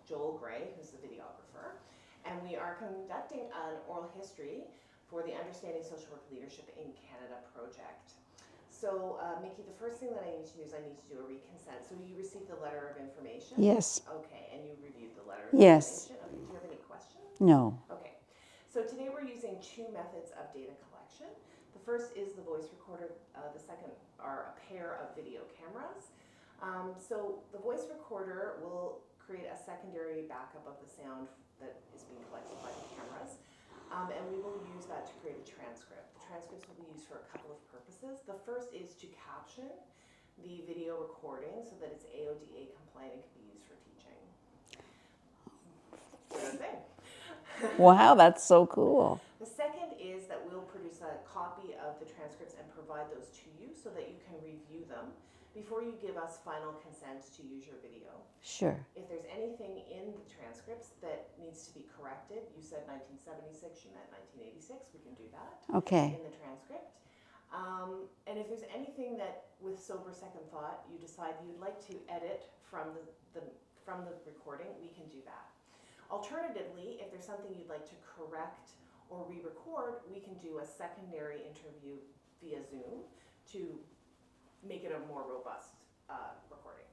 Joel Gray, who's the videographer, and we are conducting an oral history for the Understanding Social Work Leadership in Canada project. So, Micki, the first thing that I need to do is I need to do a reconsent. So you received the letter of information? Yes. Okay, and you reviewed the letter of Yes. information? Okay, do you have any questions? No. Okay, so today we're using two methods of data collection. The first is the voice recorder, the second are a pair of video cameras. So the voice recorder will create a secondary backup of the sound that is being collected by the cameras. And we will use that to create a transcript. The transcripts will be used for a couple of purposes. The first is to caption the video recording so that it's AODA compliant and can be used for teaching. Good thing. Wow, that's so cool. The second is that we'll produce a copy of the transcripts and provide those to you so that you can review them before you give us final consent to use your video. Sure. If there's anything in the transcripts that needs to be corrected, you said 1976, you meant 1986, we can do that Okay. in the transcript. And if there's anything that, with sober second thought, you decide you'd like to edit from the recording, we can do that. Alternatively, if there's something you'd like to correct or re-record, we can do a secondary interview via Zoom to make it a more robust recording.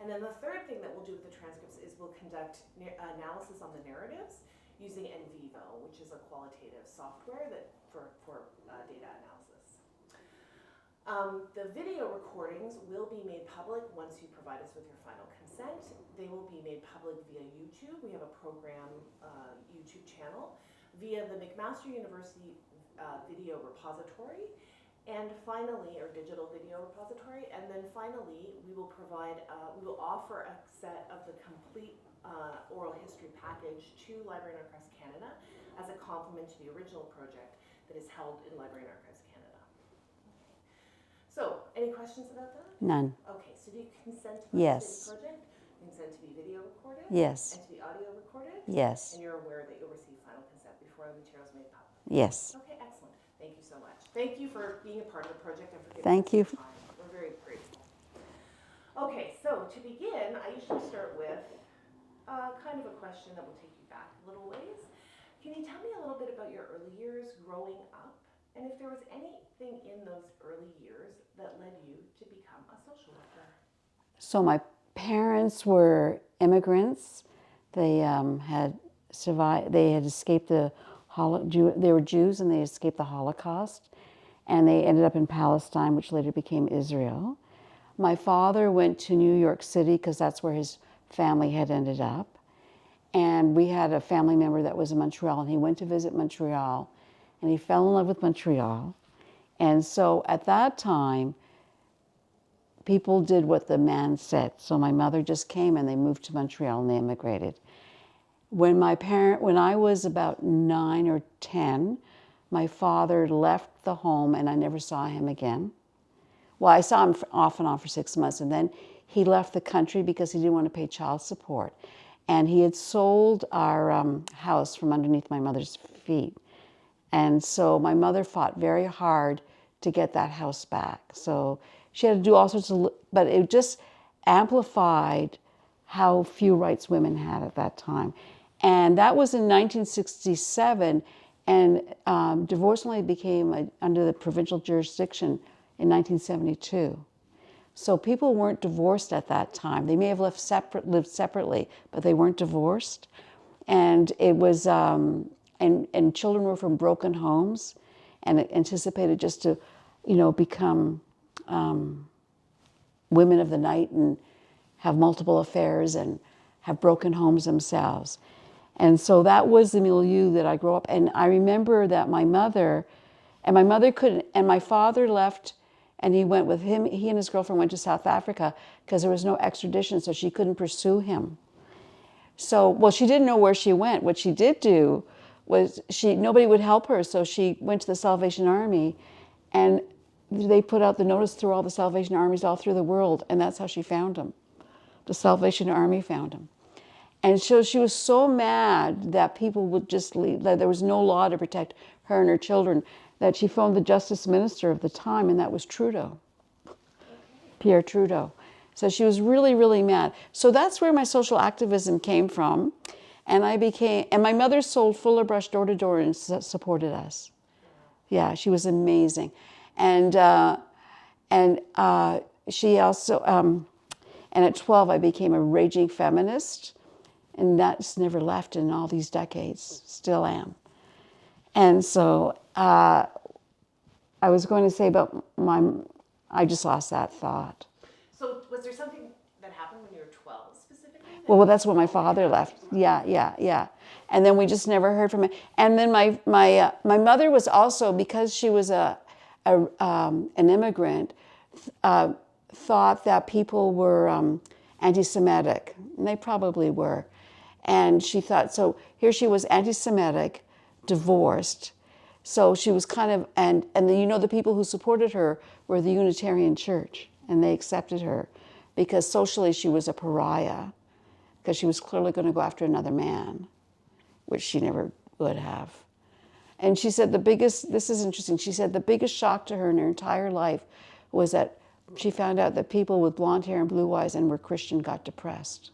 And then the third thing that we'll do with the transcripts is we'll conduct analysis on the narratives using NVivo, which is a qualitative software that for data analysis. The video recordings will be made public once you provide us with your final consent. They will be made public via YouTube. We have a program YouTube channel, via the McMaster University video repository, and finally, or digital video repository, and then finally, we will provide, we will offer a set of the complete oral history package to Library and Archives Canada as a complement to the original project that is held in Library and Archives Canada. So, any questions about that? None. Okay, so do you consent to Yes. the project? Consent to be video recorded? Yes. And to be audio recorded? Yes. And you're aware that you'll receive final consent before the material is made public? Yes. Okay, excellent. Thank you so much. Thank you for being a part of the project and for giving Thank us you. your time. We're very grateful. Okay, so to begin, I usually start with kind of a question that will take you back a little ways. Can you tell me a little bit about your early years growing up, and if there was anything in those early years that led you to become a social worker? So my parents were immigrants. They had survived. They had escaped they were Jews and they escaped the Holocaust, and they ended up in Palestine, which later became Israel. My father went to New York City because that's where his family had ended up. And we had a family member that was in Montreal, and he went to visit Montreal, and he fell in love with Montreal. And so at that time, people did what the man said. So my mother just came and they moved to Montreal and they immigrated. When I was about 9 or 10, my father left the home and I never saw him again. Well, I saw him off and on for 6 months, and then he left the country because he didn't want to pay child support. And he had sold our house from underneath my mother's feet. And so my mother fought very hard to get that house back. So she had to do all sorts of, but it just amplified how few rights women had at that time. And that was in 1967, and divorce only became under the provincial jurisdiction in 1972. So people weren't divorced at that time. They may have lived separately, but they weren't divorced. And it was, and children were from broken homes, and anticipated just to, become women of the night and have multiple affairs and have broken homes themselves. And so that was the milieu that I grew up. And I remember that my mother couldn't, and my father left, and he went with him. He and his girlfriend went to South Africa because there was no extradition, so she couldn't pursue him. So, well, she didn't know where she went. What she did do was nobody would help her, so she went to the Salvation Army, and they put out the notice through all the Salvation Armies all through the world, and that's how she found him. The Salvation Army found him. And so she was so mad that people would just leave, that there was no law to protect her and her children, that she phoned the Justice Minister of the time, and that was Trudeau, Pierre Trudeau. So she was really, really mad. So that's where my social activism came from. And my mother sold Fuller Brush door to door and supported us. Yeah, she was amazing. And she also, and at 12, I became a raging feminist. And that's never left in all these decades, still am. And so I was going to say about I just lost that thought. So was there something that happened when you were 12 specifically? Well, that's when my father left. Yeah. And then we just never heard from him. And then my mother was also, because she was an immigrant, thought that people were anti-Semitic, and they probably were. And she thought, so here she was anti-Semitic, divorced. So she was kind of, and the people who supported her were the Unitarian Church, and they accepted her because socially she was a pariah, because she was clearly going to go after another man, which she never would have. And she said this is interesting, she said the biggest shock to her in her entire life was that she found out that people with blonde hair and blue eyes and were Christian got depressed.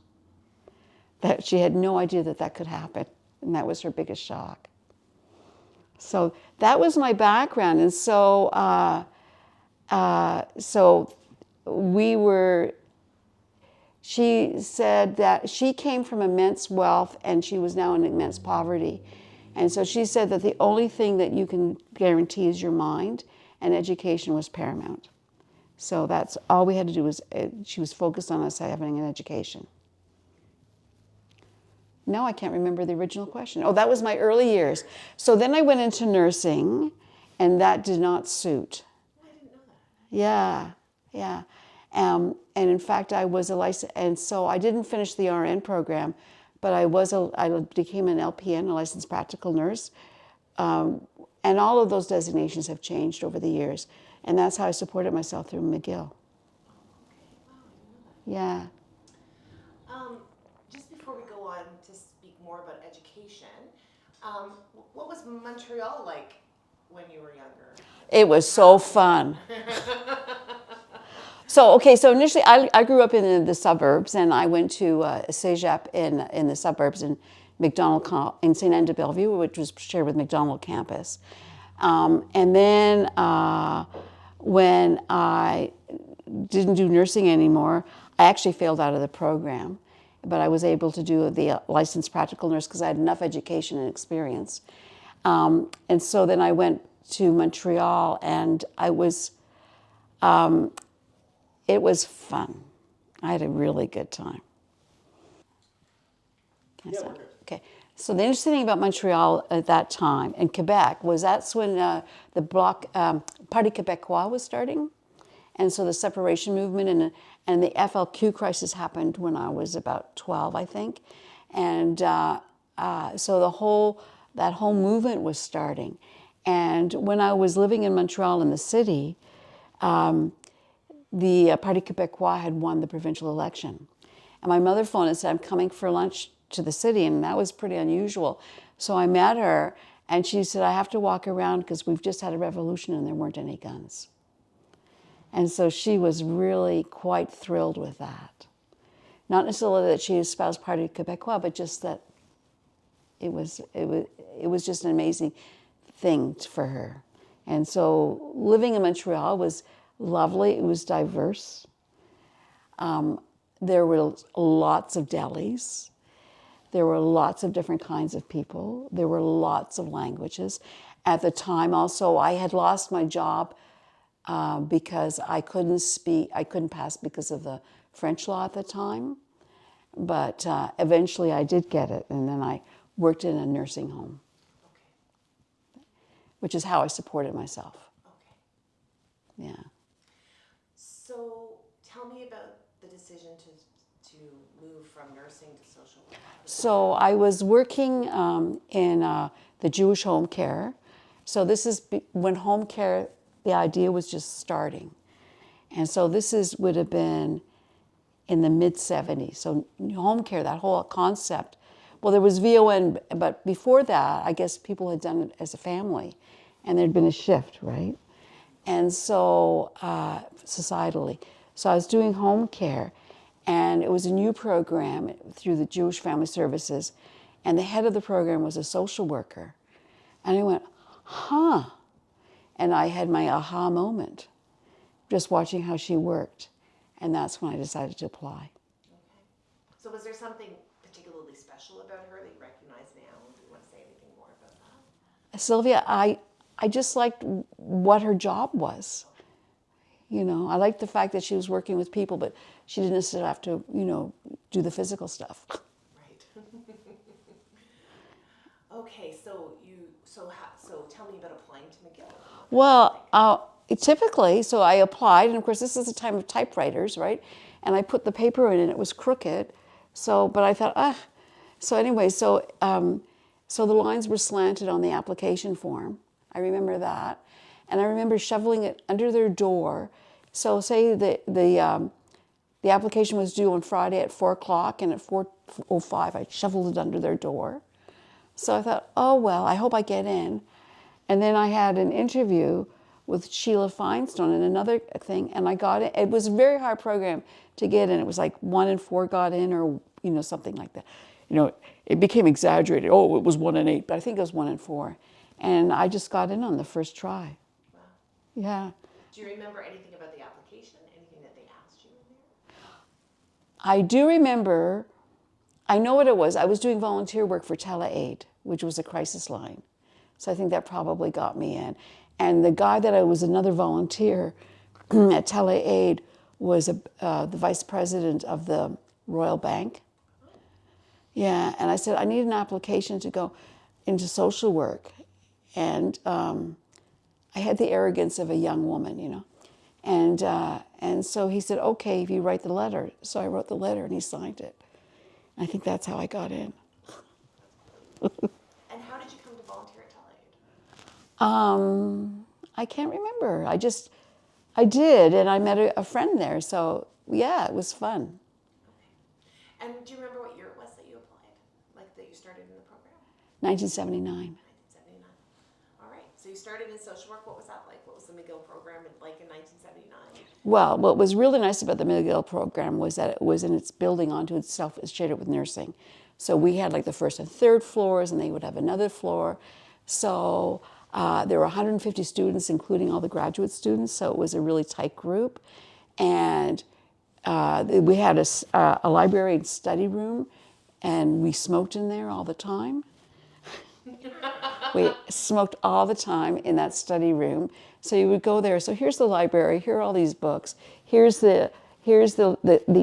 That she had no idea that could happen, and that was her biggest shock. So that was my background, and so she said that she came from immense wealth and she was now in immense poverty. And so she said that the only thing that you can guarantee is your mind, and education was paramount. So that's all we had to do she was focused on us having an education. No, I can't remember the original question. Oh, that was my early years. So then I went into nursing, and that did not suit. I didn't know that. Yeah. And in fact, I was a licensed, and so I didn't finish the RN program, but I became an LPN, a licensed practical nurse. And all of those designations have changed over the years. And that's how I supported myself through McGill. Okay, wow, I didn't know that. Yeah. Just before we go on to speak more about education, what was Montreal like when you were younger? It was so fun. So initially I grew up in the suburbs, and I went to Cégep in the suburbs in St. Anne de Bellevue, which was shared with McDonald campus. And then when I didn't do nursing anymore, I actually failed out of the program, but I was able to do the licensed practical nurse because I had enough education and experience. And so then I went to Montreal, and it was fun. I had a really good time. Okay. So the interesting thing about Montreal at that time, and Quebec, was that's when the Bloc Parti Québécois was starting. And so the separation movement and the FLQ crisis happened when I was about 12, I think. And so that whole movement was starting. And when I was living in Montreal in the city, the Parti Québécois had won the provincial election. And my mother phoned and said, I'm coming for lunch to the city, and that was pretty unusual. So I met her, and she said, I have to walk around because we've just had a revolution and there weren't any guns. And so she was really quite thrilled with that. Not necessarily that she espoused Parti Québécois, but just that it was just an amazing thing for her. And so living in Montreal was lovely. It was diverse. There were lots of delis. There were lots of different kinds of people. There were lots of languages. At the time also, I had lost my job because I couldn't pass because of the French law at the time. But eventually I did get it, and then I worked in a nursing home, which is how I supported myself. Okay. Yeah. So tell me about the decision to move from nursing to social work. So I was working in the Jewish home care. So this is when home care, the idea was just starting. And so would have been in the mid-70s. So home care, that whole concept, well, there was VON, but before that, I guess people had done it as a family, and there'd been a shift, right? And so, societally. So I was doing home care, and it was a new program through the Jewish Family Services, and the head of the program was a social worker. And I went, huh. And I had my aha moment, just watching how she worked. And that's when I decided to apply. Okay. So was there something particularly special about her that you recognize now? Do you want to say anything more about that? Sylvia, I just liked what her job was. You know, I liked the fact that she was working with people, but she didn't necessarily have to, you know, do the physical stuff. Right. Okay, so tell me about applying to McGill. Well, typically, so I applied, and of course this is a time of typewriters, right? And I put the paper in and it was crooked. So, but I thought, So anyway, so the lines were slanted on the application form. I remember that. And I remember shoveling it under their door. So say the application was due on Friday at 4 o'clock, and at 4:05 I shoveled it under their door. So I thought, oh well, I hope I get in. And then I had an interview with Sheila Feinstein and another thing, and I got it. It was a very hard program to get in. It was like 1 in 4 got in, or you know, something like that. You know, it became exaggerated. Oh, it was 1 in 8, but I think it was 1 in 4. And I just got in on the first try. Wow. Yeah. Do you remember anything about the application? Anything that they asked you in there? I do remember, I know what it was. I was doing volunteer work for TeleAid, which was a crisis line. So I think that probably got me in. And the guy that I was another volunteer at TeleAid was the vice president of the Royal Bank. Yeah, and I said, I need an application to go into social work. And I had the arrogance of a young woman, you know. And so he said, okay, if you write the letter. So I wrote the letter and he signed it. I think that's how I got in. And how did you come to volunteer at TeleAid? I can't remember. I did, and I met a friend there. So yeah, it was fun. Okay. And do you remember what year it was that you applied? Like that you started in the program? 1979. 1979. All right. So you started in social work. What was that like? What was the McGill program like in 1979? Well, what was really nice about the McGill program was that it was in its building onto itself, it's shared with nursing. So we had like the first and third floors, and they would have another floor. So there were 150 students, including all the graduate students. So it was a really tight group. And we had a library and study room, and we smoked in there all the time. We smoked all the time in that study room. So you would go there. So here's the library. Here are all these books. Here's the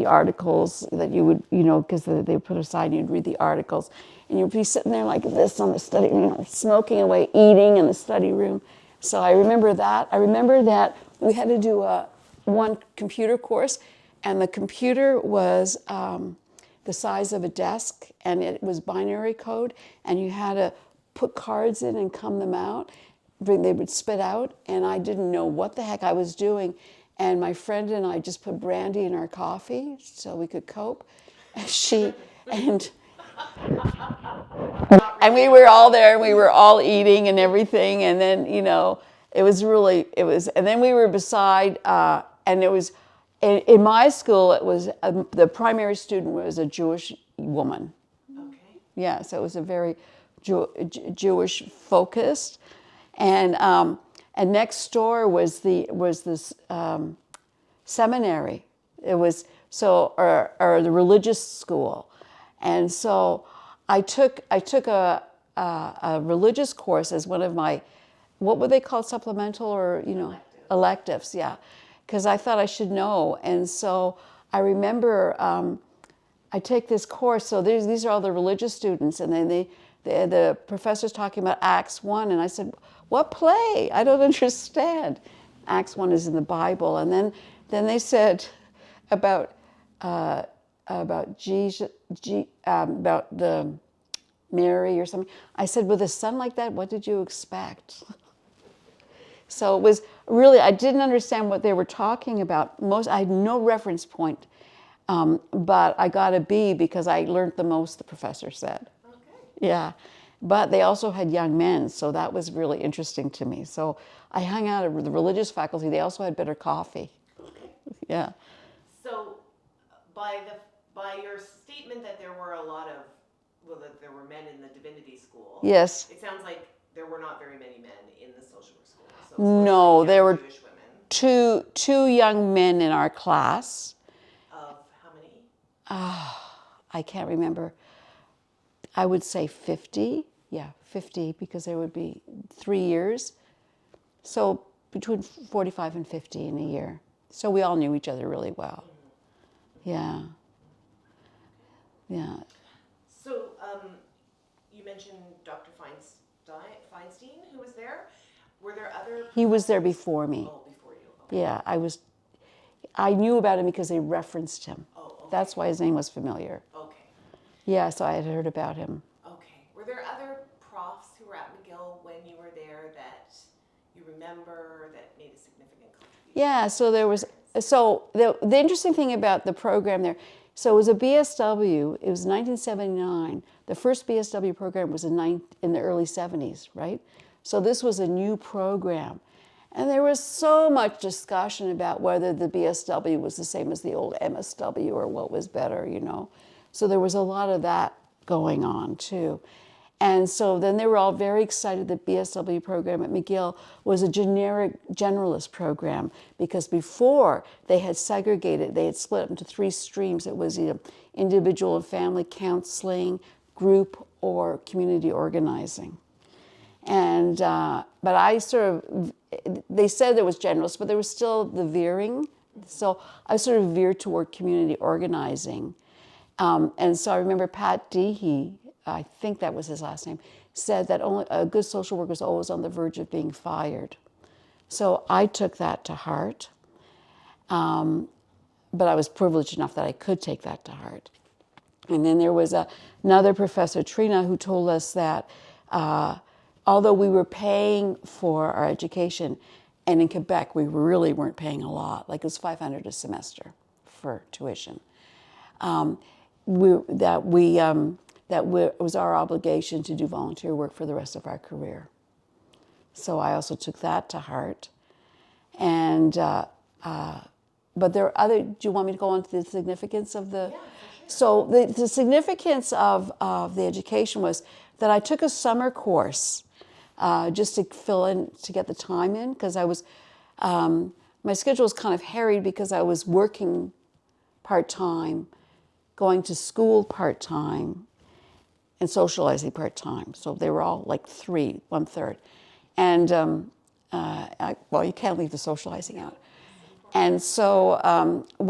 articles that you would, you know, because they would put aside, and you'd read the articles. And you'd be sitting there like this on the study, you know, smoking away, eating in the study room. So I remember that. I remember that we had to do one computer course, and the computer was the size of a desk, and it was binary code, and you had to put cards in and come them out. They would spit out, and I didn't know what the heck I was doing. And my friend and I just put brandy in our coffee so we could cope. And we were all there, and we were all eating and everything. And then, you know, and then we were beside, and it was, in my school, it was, the primary student was a Jewish woman. Okay. Yeah, so it was a very Jewish focused. And next door was this seminary. It was or the religious school, and so I took a religious course as one of my, what would they call, supplemental, or you know, electives, yeah, because I thought I should know. And so I remember I take this course. So these are all the religious students, and then the professor's talking about Acts 1, and I said, what play? I don't understand. Acts 1 is in the Bible. And then they said about Jesus, about the Mary or something. I said, with a son like that, what did you expect? So it was really, I didn't understand what they were talking about. I had no reference point, but I got a B because I learned the most, the professor said. Okay. Yeah. But they also had young men, so that was really interesting to me. So I hung out with the religious faculty. They also had better coffee. Yeah. So by your statement that there were a lot of, well, that there were men in the divinity school. Yes. It sounds like there were not very many men in the social work school. So No, there were Jewish women. two young men in our class. Of how many? I can't remember. I would say 50. Yeah, 50, because there would be 3 years. So between 45 and 50 in a year. So we all knew each other really well. Yeah. Yeah. So you mentioned Dr. Feinstein, who was there. Were there other? He was there before me. Oh, before you. Okay. Yeah, I knew about him because they referenced him. Oh, okay. That's why his name was familiar. Okay. Yeah, so I had heard about him. Okay. Were there other profs who were at McGill when you were there that you remember that made a significant contribution? Yeah, so there was, the interesting thing about the program there, so it was a BSW, it was 1979. The first BSW program was in the early 70s, right? So this was a new program. And there was so much discussion about whether the BSW was the same as the old MSW or what was better, you know. So there was a lot of that going on too. And so then they were all very excited that BSW program at McGill was a generalist program, because before they had segregated, they had split up into 3 streams. It was either individual and family counseling, group, or community organizing. And, but I they said there was generalist, but there was still the veering. So I sort of veered toward community organizing. And so I remember Pat Deehee, I think that was his last name, said that only a good social worker is always on the verge of being fired. So I took that to heart. But I was privileged enough that I could take that to heart. And then there was another professor, Trina, who told us that although we were paying for our education, and in Quebec we really weren't paying a lot, like it was $500 a semester for tuition, it was our obligation to do volunteer work for the rest of our career. So I also took that to heart. And but there are other. Do you want me to go on to the significance of the? Yeah, for sure. So the significance of the education was that I took a summer course just to fill in, to get the time in, because I was my schedule was kind of harried because I was working part-time, going to school part-time, and socializing part-time. So they were all like 1/3. And well, you can't leave the socializing out. And so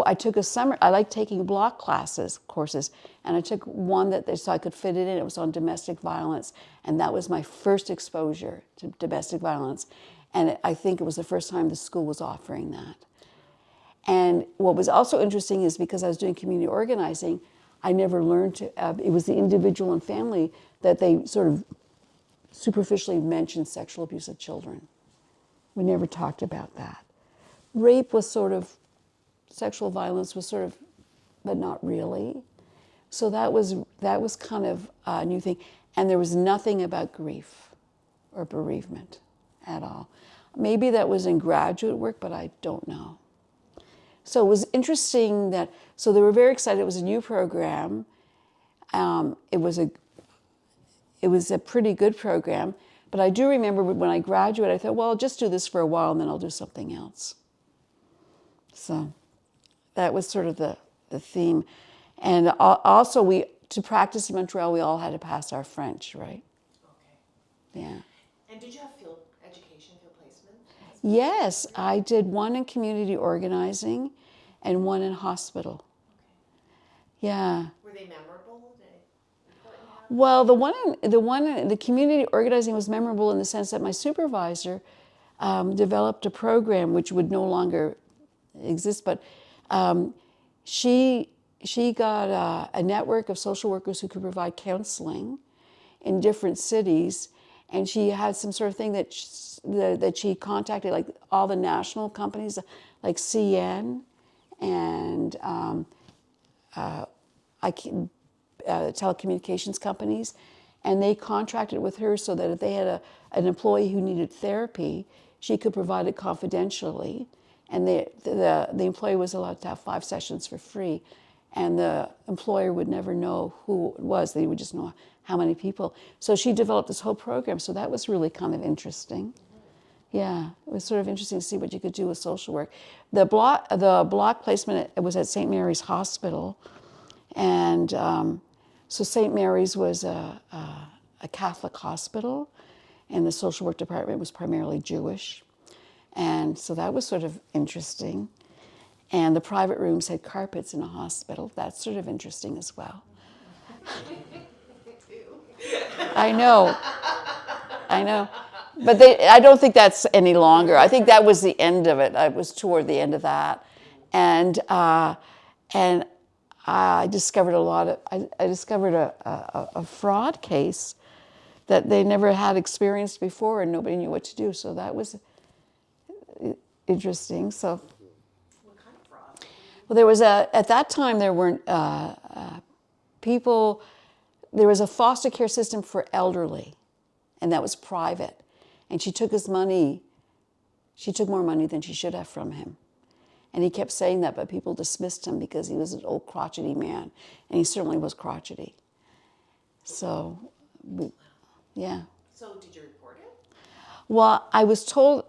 I took a summer, I like taking block courses, and I took one so I could fit it in. It was on domestic violence, and that was my first exposure to domestic violence. And I think it was the first time the school was offering that. And what was also interesting is because I was doing community organizing, I never learned it was the individual and family that they sort of superficially mentioned sexual abuse of children. We never talked about that. Rape was sort of, sexual violence was sort of, but not really. So that was kind of a new thing. And there was nothing about grief or bereavement at all. Maybe that was in graduate work, but I don't know. So it was interesting so they were very excited. It was a new program. It was a pretty good program. But I do remember when I graduated, I thought, well, I'll just do this for a while and then I'll do something else. So that was sort of the theme. And also to practice in Montreal, we all had to pass our French, right? Okay. Yeah. And did you have field placement? Yes, I did one in community organizing and one in hospital. Okay. Yeah. Were they memorable? Well, the community organizing was memorable in the sense that my supervisor developed a program which would no longer exist, but she got a network of social workers who could provide counseling in different cities, and she had some sort of thing that she contacted like all the national companies like CN and telecommunications companies, and they contracted with her so that if they had an employee who needed therapy, she could provide it confidentially and the employee was allowed to have 5 sessions for free, and the employer would never know who it was. They would just know how many people. So she developed this whole program. So that was really kind of interesting. Yeah, it was sort of interesting to see what you could do with social work. The block placement, it was at St. Mary's Hospital, and so St. Mary's was a Catholic hospital, and the social work department was primarily Jewish. And so that was sort of interesting. And the private rooms had carpets in a hospital. That's sort of interesting as well. I know. But I don't think that's any longer. I think that was the end of it. I was toward the end of that. And I discovered I discovered a fraud case that they never had experienced before, and nobody knew what to do. So that was interesting. So, What kind of fraud? well, there was at that time there weren't people. There was a foster care system for elderly, and that was private. And she took his money. She took more money than she should have from him. And he kept saying that, but people dismissed him because he was an old crotchety man, and he certainly was crotchety. So, yeah. So did you report it? Well, I was told,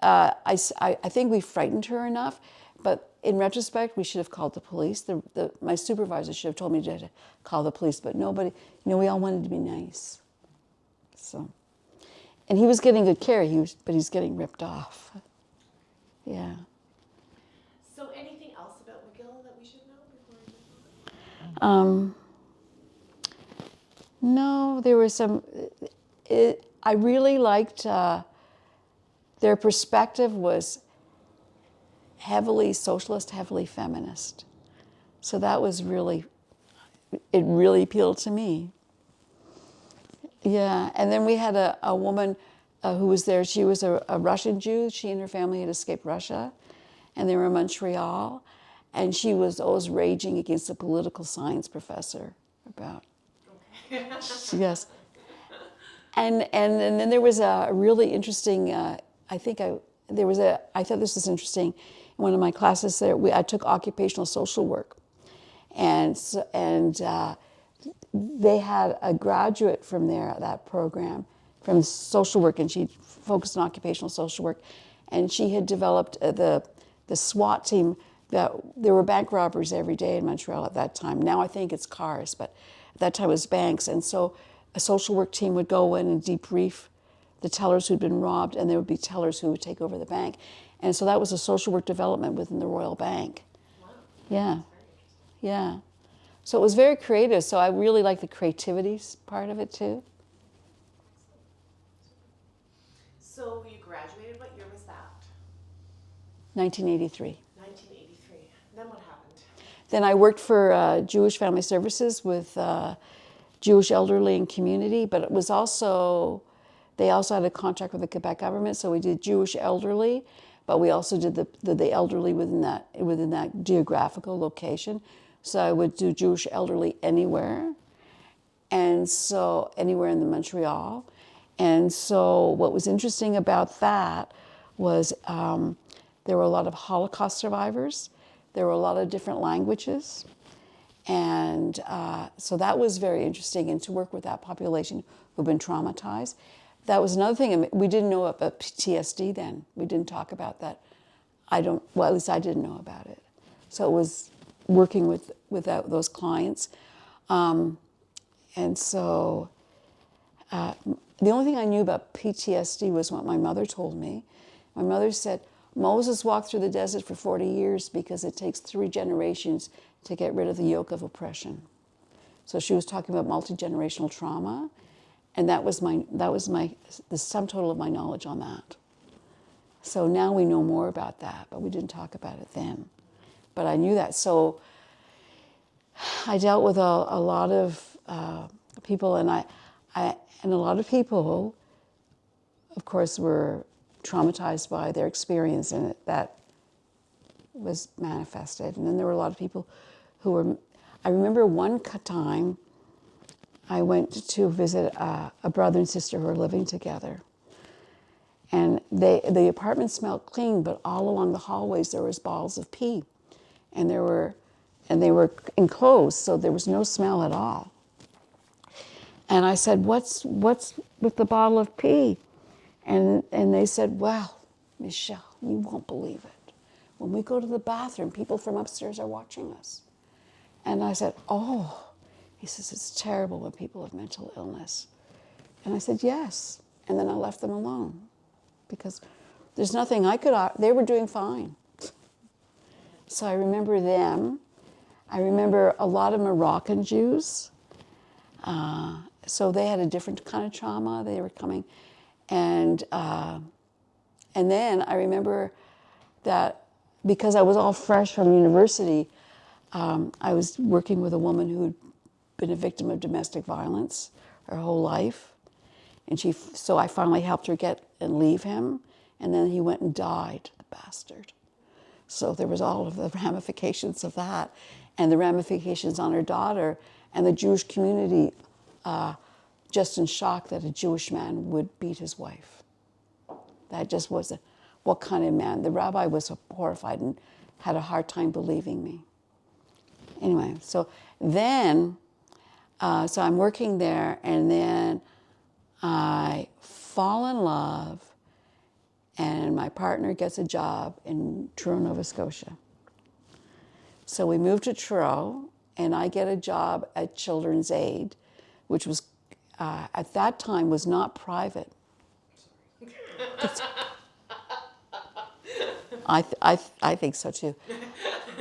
I think we frightened her enough, but in retrospect, we should have called the police. My supervisor should have told me to call the police, but nobody, we all wanted to be nice. So, and he was getting good care, but he's getting ripped off. Yeah. So anything else about McGill that we should know before we move on? No, there was some. I really liked their perspective was heavily socialist, heavily feminist. So that was it really appealed to me. Yeah, and then we had a woman who was there. She was a Russian Jew. She and her family had escaped Russia, and they were in Montreal. And she was always raging against the political science professor about. Okay. Yes. And then there was a really interesting. I thought this was interesting. In one of my classes there, I took occupational social work, and they had a graduate from there at that program from social work, and she focused on occupational social work, and she had developed the SWAT team. That there were bank robberies every day in Montreal at that time. Now I think it's cars, but at that time it was banks, and so a social work team would go in and debrief the tellers who'd been robbed, and there would be tellers who would take over the bank. And so that was a social work development within the Royal Bank. Wow. Yeah. Yeah. So it was very creative. So I really like the creativity part of it too. So you graduated, what year was that? 1983. 1983. Then what happened? Then I worked for Jewish Family Services with Jewish elderly and community, but it was also, they also had a contract with the Quebec government, so we did Jewish elderly, but we also did the elderly within that geographical location. So I would do Jewish elderly anywhere, and so anywhere in the Montreal. And so what was interesting about that was there were a lot of Holocaust survivors. There were a lot of different languages. And so that was very interesting, and to work with that population who've been traumatized. That was another thing. We didn't know about PTSD then. We didn't talk about that. At least I didn't know about it. So it was working with those clients. And so the only thing I knew about PTSD was what my mother told me. My mother said, Moses walked through the desert for 40 years because it takes 3 generations to get rid of the yoke of oppression. So she was talking about multi-generational trauma, and that was the sum total of my knowledge on that. So now we know more about that, but we didn't talk about it then. But I knew that. So I dealt with a lot of people, and a lot of people, of course, were traumatized by their experience, and that was manifested. And then there were a lot of people who were. I remember one time I went to visit a brother and sister who were living together, And the apartment smelled clean, but all along the hallways there was balls of pee. And they were enclosed, so there was no smell at all. And I said, what's with the bottle of pee? And they said, well, Michelle, you won't believe it. When we go to the bathroom, people from upstairs are watching us. And I said, oh. He says, it's terrible when people have mental illness. And I said, yes. And then I left them alone because there's nothing I could, they were doing fine. So I remember them. I remember a lot of Moroccan Jews. So they had a different kind of trauma. They were coming. And then I remember that because I was all fresh from university, I was working with a woman who had been a victim of domestic violence her whole life. And so I finally helped her get and leave him. And then he went and died, the bastard. So there was all of the ramifications of that and the ramifications on her daughter and the Jewish community just in shock that a Jewish man would beat his wife. That just was what kind of man? The rabbi was horrified and had a hard time believing me. Anyway, so then, so I'm working there and then I fall in love and my partner gets a job in Truro, Nova Scotia. So we moved to Truro and I get a job at Children's Aid, which was, at that time, was not private. I think so too.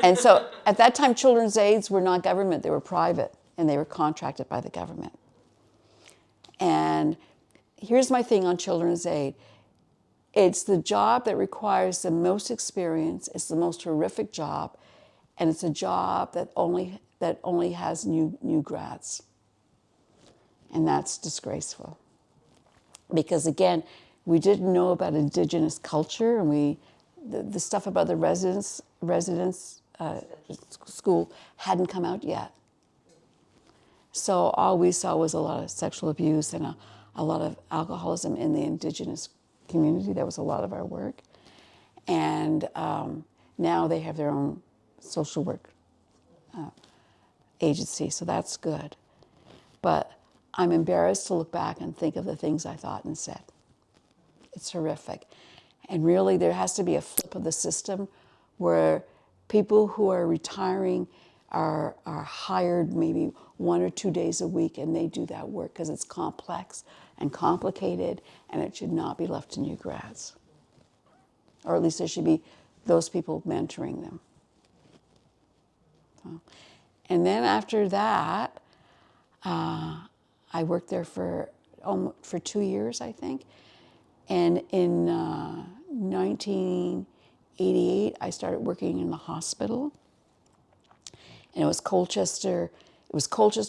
And so at that time, Children's Aids were not government, they were private, and they were contracted by the government. And here's my thing on Children's Aid. It's the job that requires the most experience, it's the most horrific job, and it's a job that only has new grads. And that's disgraceful. Because again, we didn't know about Indigenous culture, and the stuff about the residence school hadn't come out yet. So all we saw was a lot of sexual abuse and a lot of alcoholism in the Indigenous community. That was a lot of our work. And now they have their own social work agency, so that's good. But I'm embarrassed to look back and think of the things I thought and said. It's horrific. And really, there has to be a flip of the system where people who are retiring are hired maybe 1 or 2 days a week, and they do that work because it's complex and complicated, and it should not be left to new grads. Or at least there should be those people mentoring them. And then after that, I worked there for 2 years, I think. And in 1988, I started working in the hospital. And it was Colchester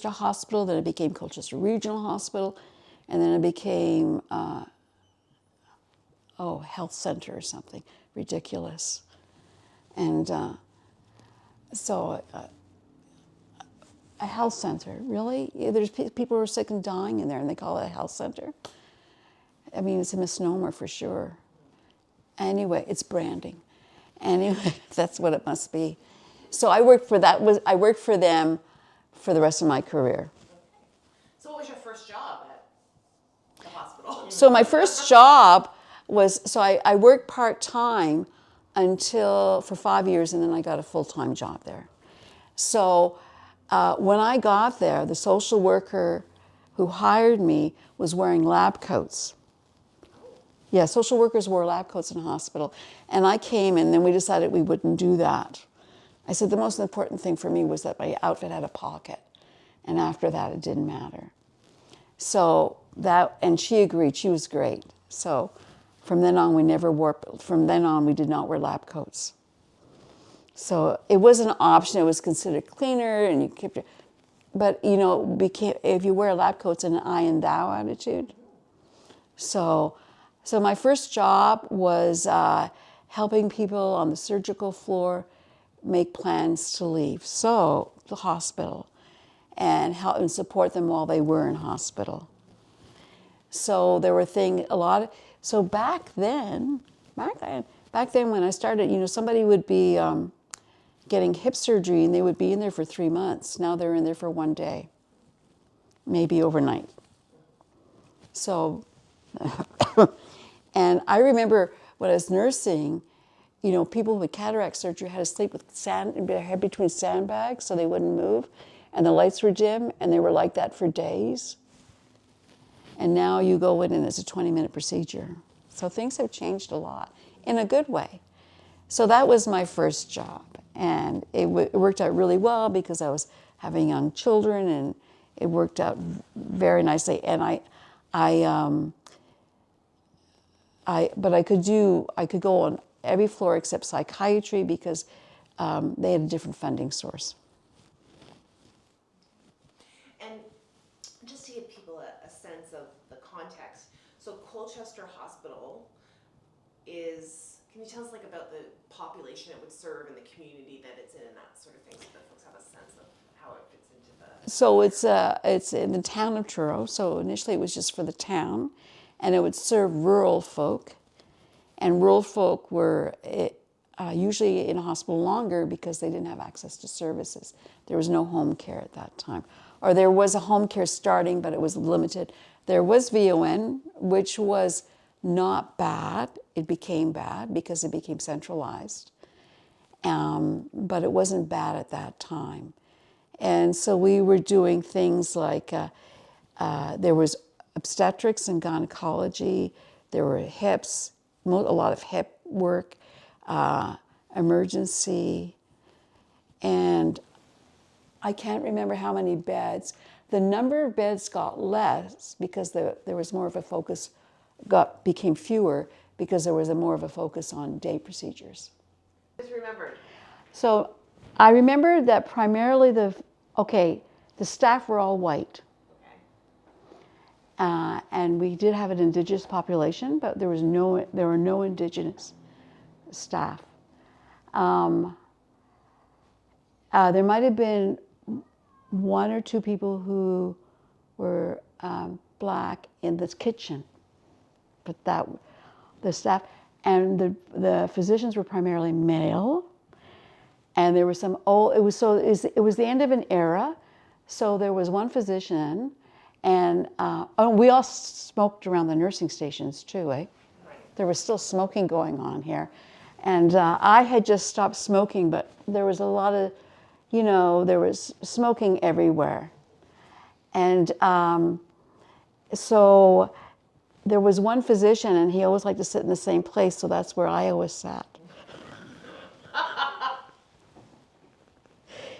Hospital, then it became Colchester Regional Hospital, and then it became, Health Center or something ridiculous. And so a health center, really? There's people who are sick and dying in there, and they call it a health center? I mean, it's a misnomer for sure. Anyway, it's branding. Anyway, that's what it must be. So I worked for them for the rest of my career. So what was your first job at the hospital? So my first job was, I worked part-time for 5 years, and then I got a full-time job there. So when I got there, the social worker who hired me was wearing lab coats. Yeah, social workers wore lab coats in a hospital. And I came, and then we decided we wouldn't do that. I said the most important thing for me was that my outfit had a pocket. And after that, it didn't matter. So and she agreed, she was great. So from then on, we did not wear lab coats. So it was an option, it was considered cleaner, and you kept it. But, if you wear lab coats, an I and thou attitude. So my first job was helping people on the surgical floor make plans to leave, so the hospital, and help and support them while they were in hospital. So there were So back then when I started, somebody would be getting hip surgery and they would be in there for 3 months. Now they're in there for 1 day, maybe overnight. So, and I remember when I was nursing, people with cataract surgery had to sleep with their head between sandbags so they wouldn't move, and the lights were dim, and they were like that for days. And now you go in and it's a 20-minute procedure. So things have changed a lot in a good way. So that was my first job, and it worked out really well because I was having young children, and it worked out very nicely. And but I could go on every floor except psychiatry because they had a different funding source. And just to give people a sense of the context, so Colchester Hospital is, can you tell us about the population it would serve and the community that it's in and that sort of thing, so that folks have a sense of how it fits into the... So it's in the town of Truro. So initially it was just for the town, and it would serve rural folk. And rural folk were usually in a hospital longer because they didn't have access to services. There was no home care at that time. Or there was a home care starting, but it was limited. There was VON, which was not bad. It became bad because it became centralized. But it wasn't bad at that time. And so we were doing things like there was obstetrics and gynecology, there were hips, a lot of hip work, emergency, and I can't remember how many beds. The number of beds got less because there was more of a focus, became fewer because there was more of a focus on day procedures. Just remembered. So I remember that primarily the staff were all white. Okay. And we did have an Indigenous population, but there were no Indigenous staff. There might have been 1 or 2 people who were black in the kitchen, but the staff and the physicians were primarily male. And there was some old. It was the end of an era, so there was one physician, and we all smoked around the nursing stations too, eh? Right. There was still smoking going on here, and I had just stopped smoking, but there was a lot of, there was smoking everywhere, and so there was one physician, and he always liked to sit in the same place, so that's where I always sat.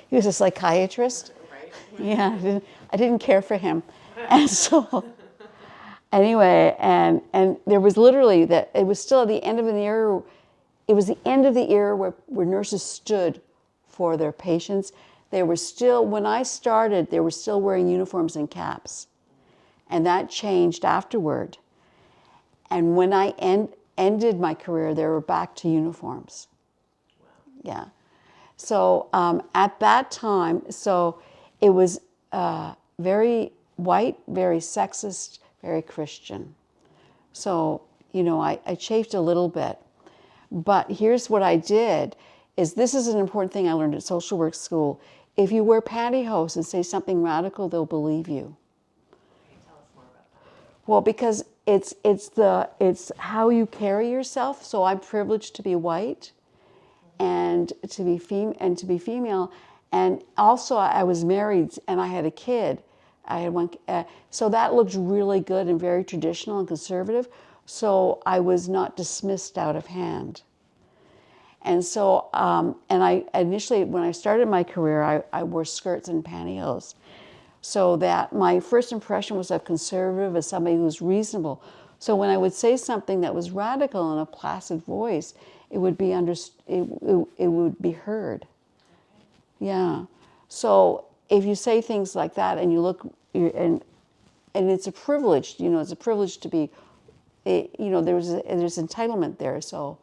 He was a psychiatrist. Right. Yeah, I didn't care for him. And so, anyway, and there was literally that, it was still at the end of an era, it was the end of the era where nurses stood for their patients. They were still, when I started, they were still wearing uniforms and caps. And that changed afterward. And when I ended my career, they were back to uniforms. Wow. Yeah. So at that time, so it was very white, very sexist, very Christian. So, I chafed a little bit. But here's what I did, this is an important thing I learned at social work school. If you wear pantyhose and say something radical, they'll believe you. Can you tell us more about that? Well, because it's how you carry yourself. So I'm privileged to be white. And to be female, and also I was married and I had a kid. I had one, so that looked really good and very traditional and conservative. So I was not dismissed out of hand. And so, and I initially, when I started my career, I wore skirts and pantyhose, so that my first impression was of conservative as somebody who was reasonable. So when I would say something that was radical in a placid voice, it would be it would be heard. Yeah. So if you say things like that and you look, and it's a privilege, it's a privilege to be, there's entitlement there, so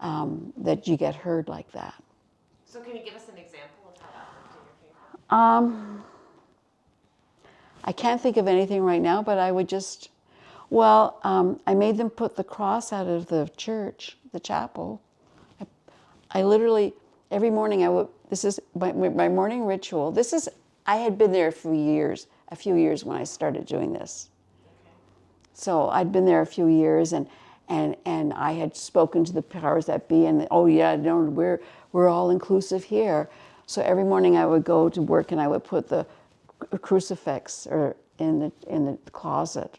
that you get heard like that. So can you give us an example of how that worked in your favor? I can't think of anything right now, but I would just, Well, I made them put the cross out of the church, the chapel. I literally, every morning this is my morning ritual. I had been there for a few years when I started doing this. Okay. So I'd been there a few years, and I had spoken to the powers that be, and oh yeah, no, we're all inclusive here. So every morning I would go to work and I would put the crucifix in the closet,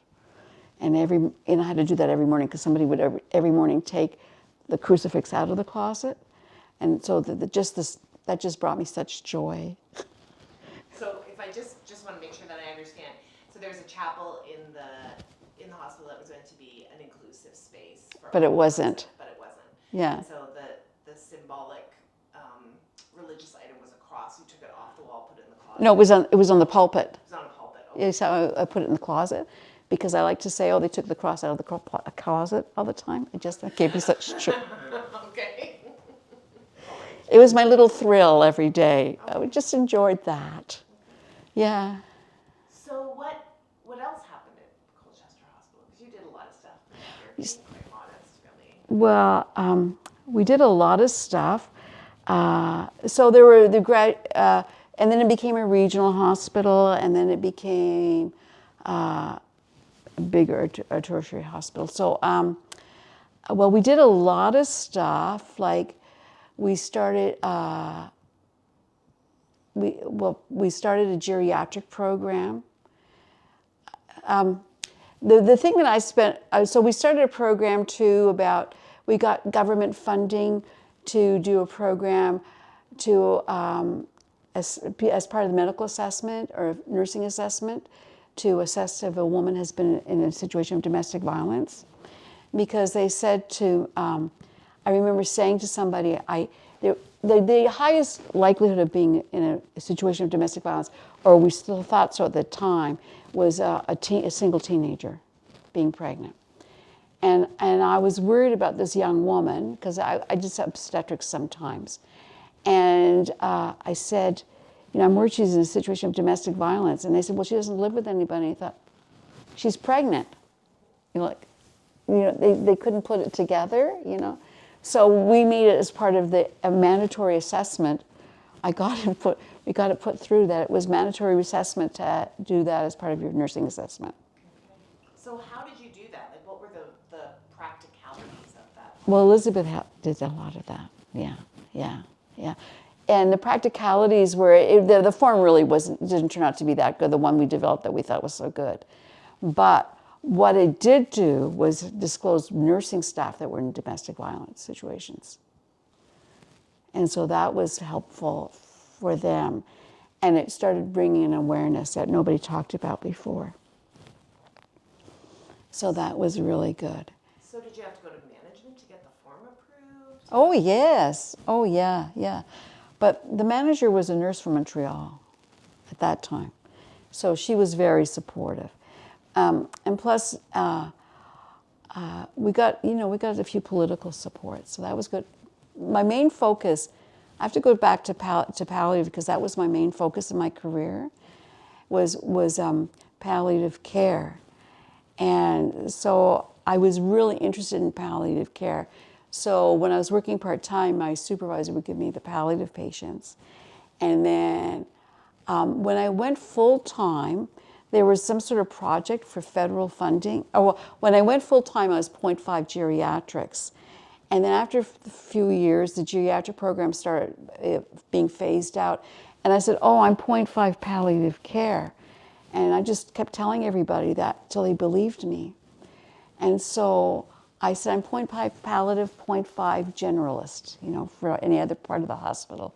and I had to do that every morning because somebody would every morning take the crucifix out of the closet, and so that just brought me such joy. So if I just want to make sure that I understand, so there's a chapel in the hospital that was meant to be an inclusive space for But all it wasn't. But it wasn't. Yeah. And so the symbolic religious item was a cross. You took it off the wall, put it in the closet. No, it was on the pulpit. It was on a pulpit. Okay. Yeah, so I put it in the closet because I like to say, oh, they took the cross out of the closet all the time. It gave me such joy. Okay. It was my little thrill every day. Okay. I just enjoyed that. Yeah. So what else happened at Colchester Hospital? Because you did a lot of stuff. You're being quite modest, really. Well, we did a lot of stuff. So there were and then it became a regional hospital, and then it became a bigger a tertiary hospital. So, well, we did a lot of stuff. Like we started. We started a geriatric program. The thing that I spent, so we started a program too we got government funding to do a program to, as part of the medical assessment or nursing assessment, to assess if a woman has been in a situation of domestic violence. Because they said I remember saying to somebody, the highest likelihood of being in a situation of domestic violence, or we still thought so at the time, was a single teenager being pregnant. And I was worried about this young woman because I just have obstetrics sometimes. And I said, I'm worried she's in a situation of domestic violence. And they said, well, she doesn't live with anybody. I thought, she's pregnant. They couldn't put it together, So we made it as part of a mandatory assessment. We got it put through that it was mandatory assessment to do that as part of your nursing assessment. So how did you do that? Like, what were the practicalities of that? Well, Elizabeth did a lot of that. Yeah. And the practicalities were, the form really didn't turn out to be that good, the one we developed that we thought was so good. But what it did do was disclose nursing staff that were in domestic violence situations. And so that was helpful for them. And it started bringing an awareness that nobody talked about before. So that was really good. So did you have to go to management to get the form approved? Oh, yes. Oh, yeah. But the manager was a nurse from Montreal at that time. So she was very supportive. And plus, we got a few political support, so that was good. My main focus, I have to go back to palliative because that was my main focus in my career, was palliative care. And so I was really interested in palliative care. So when I was working part-time, my supervisor would give me the palliative patients. And then when I went full-time, there was some sort of project for federal funding. When I went full-time, I was 0.5 geriatrics. And then after a few years, the geriatric program started being phased out. And I said, I'm 0.5 palliative care. And I just kept telling everybody that till they believed me. And so I said, I'm 0.5 palliative, 0.5 generalist, for any other part of the hospital.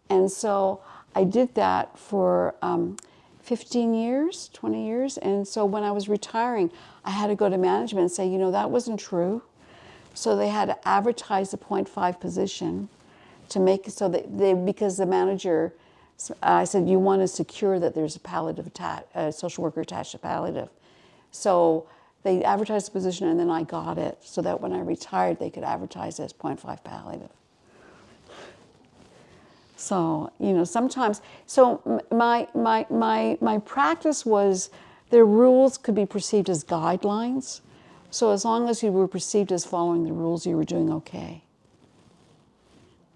And so I did that for 15 years, 20 years. And so when I was retiring, I had to go to management and say, that wasn't true. So they had to advertise the 0.5 position to make it so that because the manager, I said, you want to secure that there's a social worker attached to palliative. So they advertised the position and then I got it so that when I retired, they could advertise it as 0.5 palliative. So, sometimes, so my practice was their rules could be perceived as guidelines. So as long as you were perceived as following the rules, you were doing okay.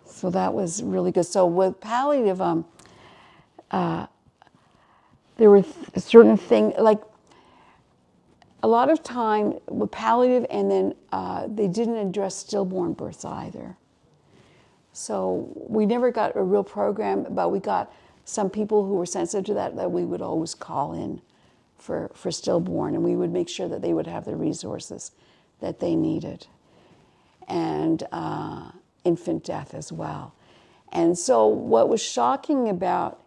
So that was really good. So with palliative, there were certain things, like a lot of time with palliative, and then they didn't address stillborn births either. So we never got a real program, but we got some people who were sensitive to that we would always call in for stillborn, and we would make sure that they would have the resources that they needed. And infant death as well. And so what was shocking about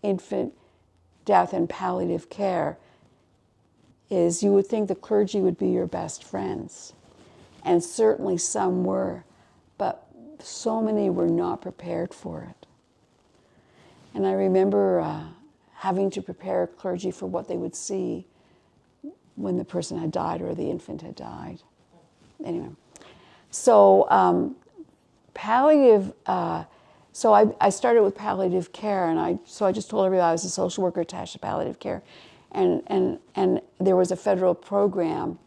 infant death and palliative care is you would think the clergy would be your best friends. And certainly some were, but so many were not prepared for it. And I remember having to prepare clergy for what they would see when the person had died or the infant had died. Anyway, so palliative, so I started with palliative care, and I just told everybody I was a social worker attached to palliative care, and there was a federal program,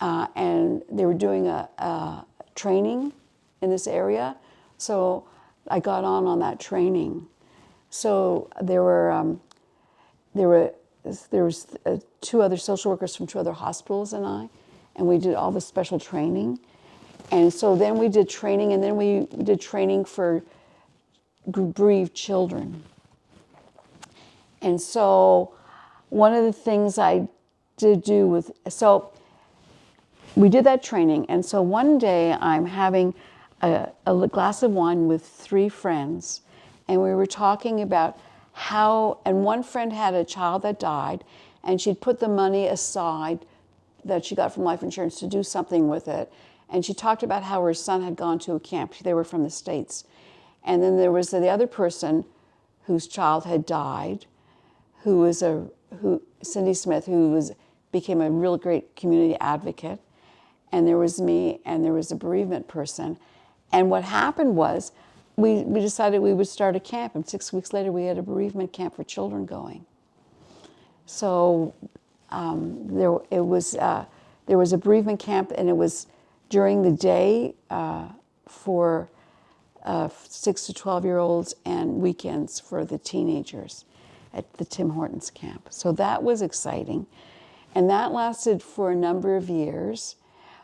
and they were doing a training in this area, so I got on that training. So there was two other social workers from two other hospitals and we did all the special training. And so then we did training, and then we did training for bereaved children. And so one of the things I did do so we did that training, and so one day I'm having a glass of wine with three friends, and we were talking about how, and one friend had a child that died, and she'd put the money aside that she got from life insurance to do something with it. And she talked about how her son had gone to a camp. They were from the States. And then there was the other person whose child had died, Cindy Smith, became a real great community advocate. And there was me, and there was a bereavement person. And what happened was, we decided we would start a camp, and 6 weeks later we had a bereavement camp for children going. So there was a bereavement camp, and it was during the day for 6 to 12-year-olds, and weekends for the teenagers at the Tim Hortons camp. So that was exciting. And that lasted for a number of years.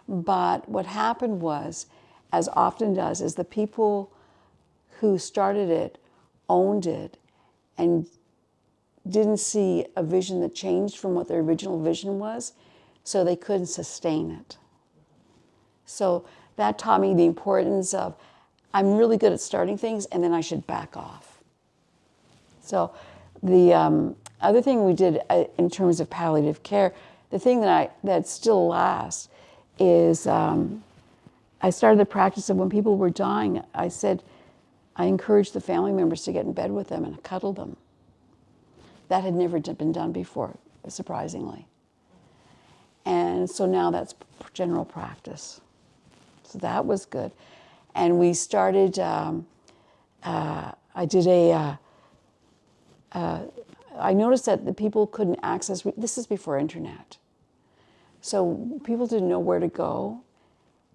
But what happened was, as often does, is the people who started it owned it and didn't see a vision that changed from what their original vision was, so they couldn't sustain it. So that taught me the importance of, I'm really good at starting things, and then I should back off. So the other thing we did in terms of palliative care, the thing that still lasts is I started the practice of when people were dying, I encouraged the family members to get in bed with them and cuddle them. That had never been done before, surprisingly. And so now that's general practice. So that was good. And we started, I noticed that the people couldn't access, this is before internet. So people didn't know where to go,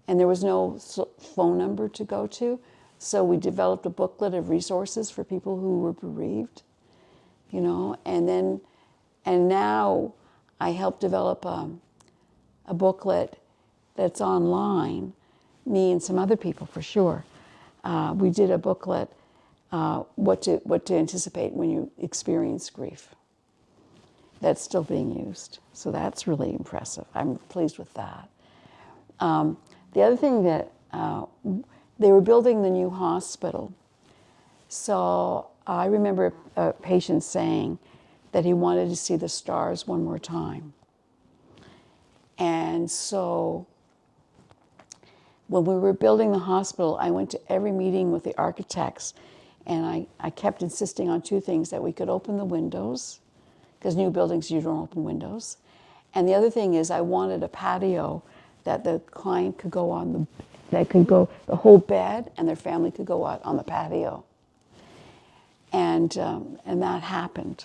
and there was no phone number to go to. So we developed a booklet of resources for people who were bereaved, and now I help develop a booklet that's online, me and some other people for sure. We did a booklet, what to anticipate when you experience grief. That's still being used. So that's really impressive. I'm pleased with that. The other thing that they were building the new hospital. So I remember a patient saying that he wanted to see the stars one more time. And so when we were building the hospital, I went to every meeting with the architects, and I kept insisting on two things: that we could open the windows, because new buildings, you don't open windows. And the other thing is I wanted a patio that the client could go on, the whole bed and their family could go out on the patio. And that happened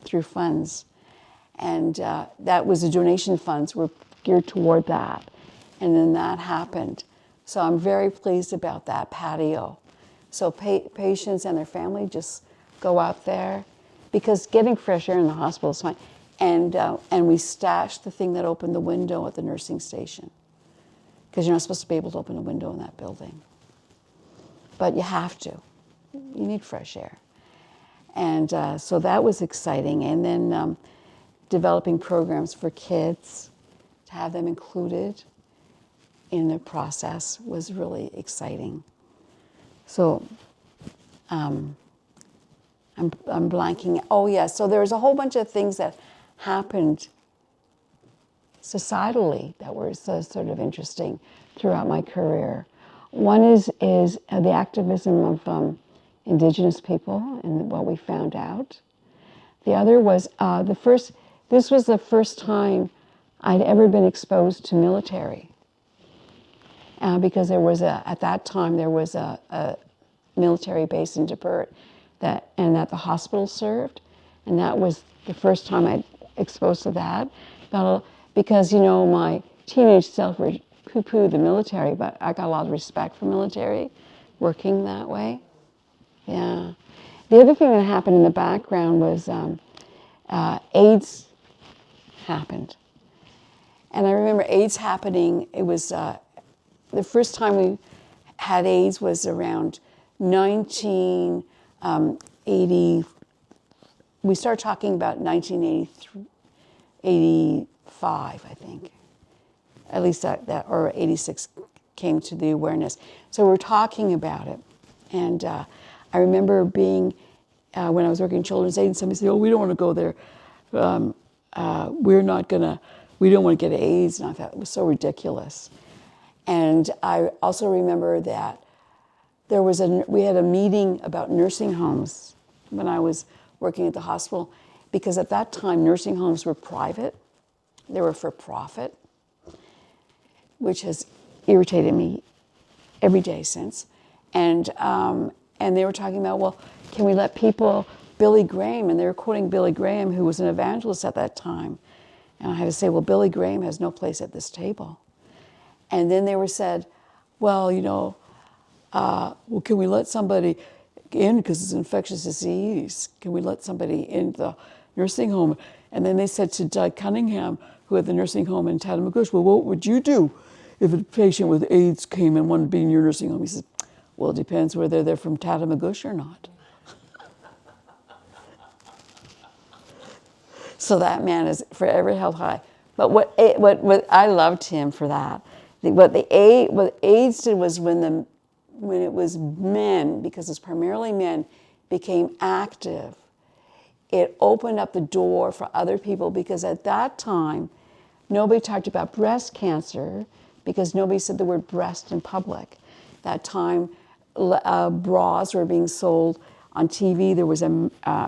through funds. And that was the donation funds were geared toward that. And then that happened. So I'm very pleased about that patio. So patients and their family just go out there, because getting fresh air in the hospital is fine. And we stashed the thing that opened the window at the nursing station, because you're not supposed to be able to open a window in that building. But you have to. You need fresh air. And so that was exciting. And then developing programs for kids, to have them included in the process was really exciting. So I'm blanking. Oh, yeah, so there was a whole bunch of things that happened societally that were so sort of interesting throughout my career. One is the activism of Indigenous people and what we found out. The other was this was the first time I'd ever been exposed to military. Because at that time there was a military base in Debert that the hospital served, and that was the first time I'd exposed to that. Because my teenage self would poo-poo the military, but I got a lot of respect for military working that way. Yeah. The other thing that happened in the background was AIDS happened. And I remember AIDS happening, it was, the first time we had AIDS was around 1980. We started talking about 1985, I think. At least that or 86 came to the awareness. So we were talking about it. And I remember being, when I was working in Children's Aid, and somebody said, "Oh, we don't want to go there. We don't want to get AIDS." And I thought it was so ridiculous. And I also remember that we had a meeting about nursing homes when I was working at the hospital, because at that time nursing homes were private. They were for profit, which has irritated me every day since. And they were talking about, well, can we let people, Billy Graham, and they were quoting Billy Graham, who was an evangelist at that time. And I had to say, well, Billy Graham has no place at this table. And then they were said, well, can we let somebody in, because it's an infectious disease? Can we let somebody in the nursing home? And then they said to Doug Cunningham, who had the nursing home in Tatamagouche, well, what would you do if a patient with AIDS came and wanted to be in your nursing home? He said, well, it depends whether they're from Tatamagouche or not. So that man is forever held high. But what I loved him for that. What AIDS did was when it was men, because it's primarily men, became active, it opened up the door for other people, because at that time, nobody talked about breast cancer because nobody said the word breast in public. That time, bras were being sold on TV. There was a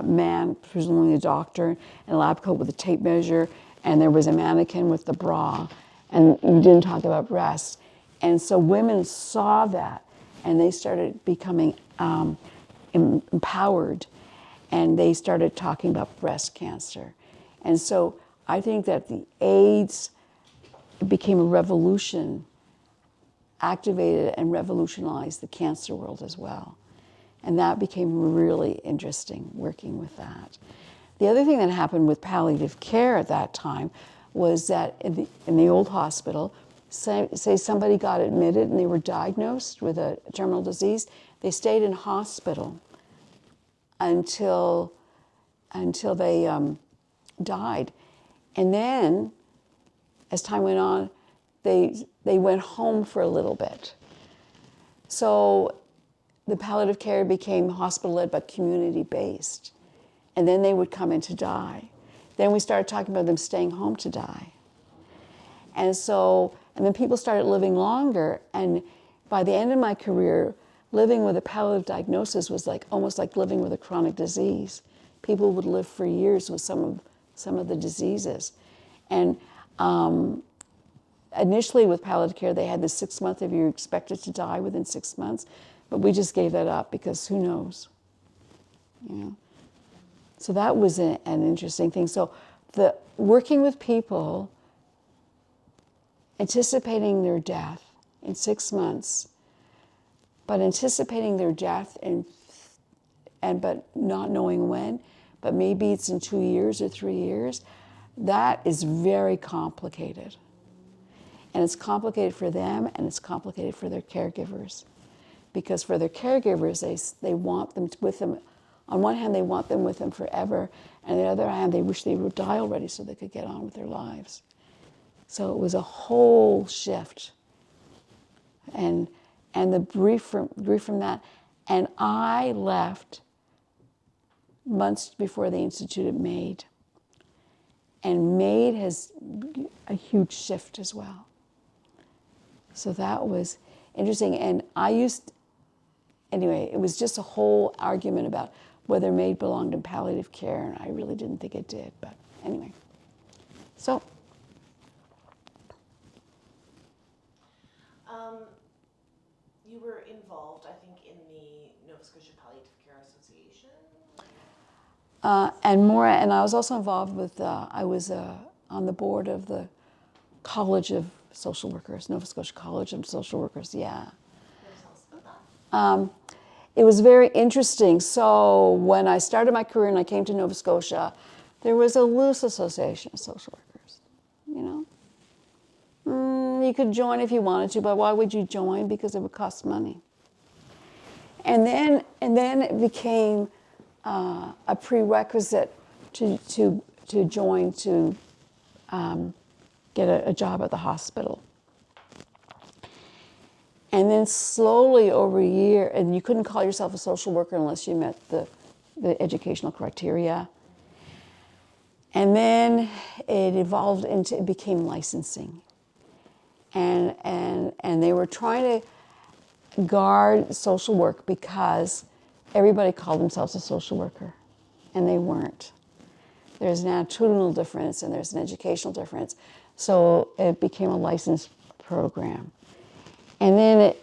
man, presumably a doctor, in a lab coat with a tape measure, and there was a mannequin with the bra, and you didn't talk about breasts. And so women saw that, and they started becoming empowered, and they started talking about breast cancer. And so I think that the AIDS became a revolution, activated and revolutionized the cancer world as well. And that became really interesting, working with that. The other thing that happened with palliative care at that time was that in the old hospital, say somebody got admitted and they were diagnosed with a terminal disease, they stayed in hospital until they died. And then, as time went on, they went home for a little bit. So the palliative care became hospital-led but community-based. And then they would come in to die. Then we started talking about them staying home to die. And then people started living longer. And by the end of my career, living with a palliative diagnosis was almost like living with a chronic disease. People would live for years with some of the diseases. And initially with palliative care, they had the 6 month if you're expected to die within 6 months, but we just gave that up because who knows, So that was an interesting thing. So working with people, anticipating their death in 6 months, but anticipating their death but not knowing when, but maybe it's in 2 years or 3 years, that is very complicated. And it's complicated for them, and it's complicated for their caregivers. Because for their caregivers, they want them with them. On one hand, they want them with them forever, and on the other hand, they wish they would die already so they could get on with their lives. So it was a whole shift. And the grief from that. And I left months before they instituted MAID. And MAID has a huge shift as well. So that was interesting. And anyway, it was just a whole argument about whether MAID belonged in palliative care, and I really didn't think it did, but anyway. So. You were involved, I think, in the Nova Scotia Palliative Care Association? And I was also involved with, I was on the board of the College of Social Workers, Nova Scotia College of Social Workers, yeah. Tell us about that. It was very interesting. So when I started my career and I came to Nova Scotia, there was a loose association of social workers, you know. You could join if you wanted to, but why would you join? Because it would cost money. And then it became a prerequisite to join to get a job at the hospital. And then slowly over a year, and you couldn't call yourself a social worker unless you met the educational criteria. And then it became licensing. And they were trying to guard social work because everybody called themselves a social worker, and they weren't. There's an attitudinal difference and there's an educational difference. So it became a licensed program. And then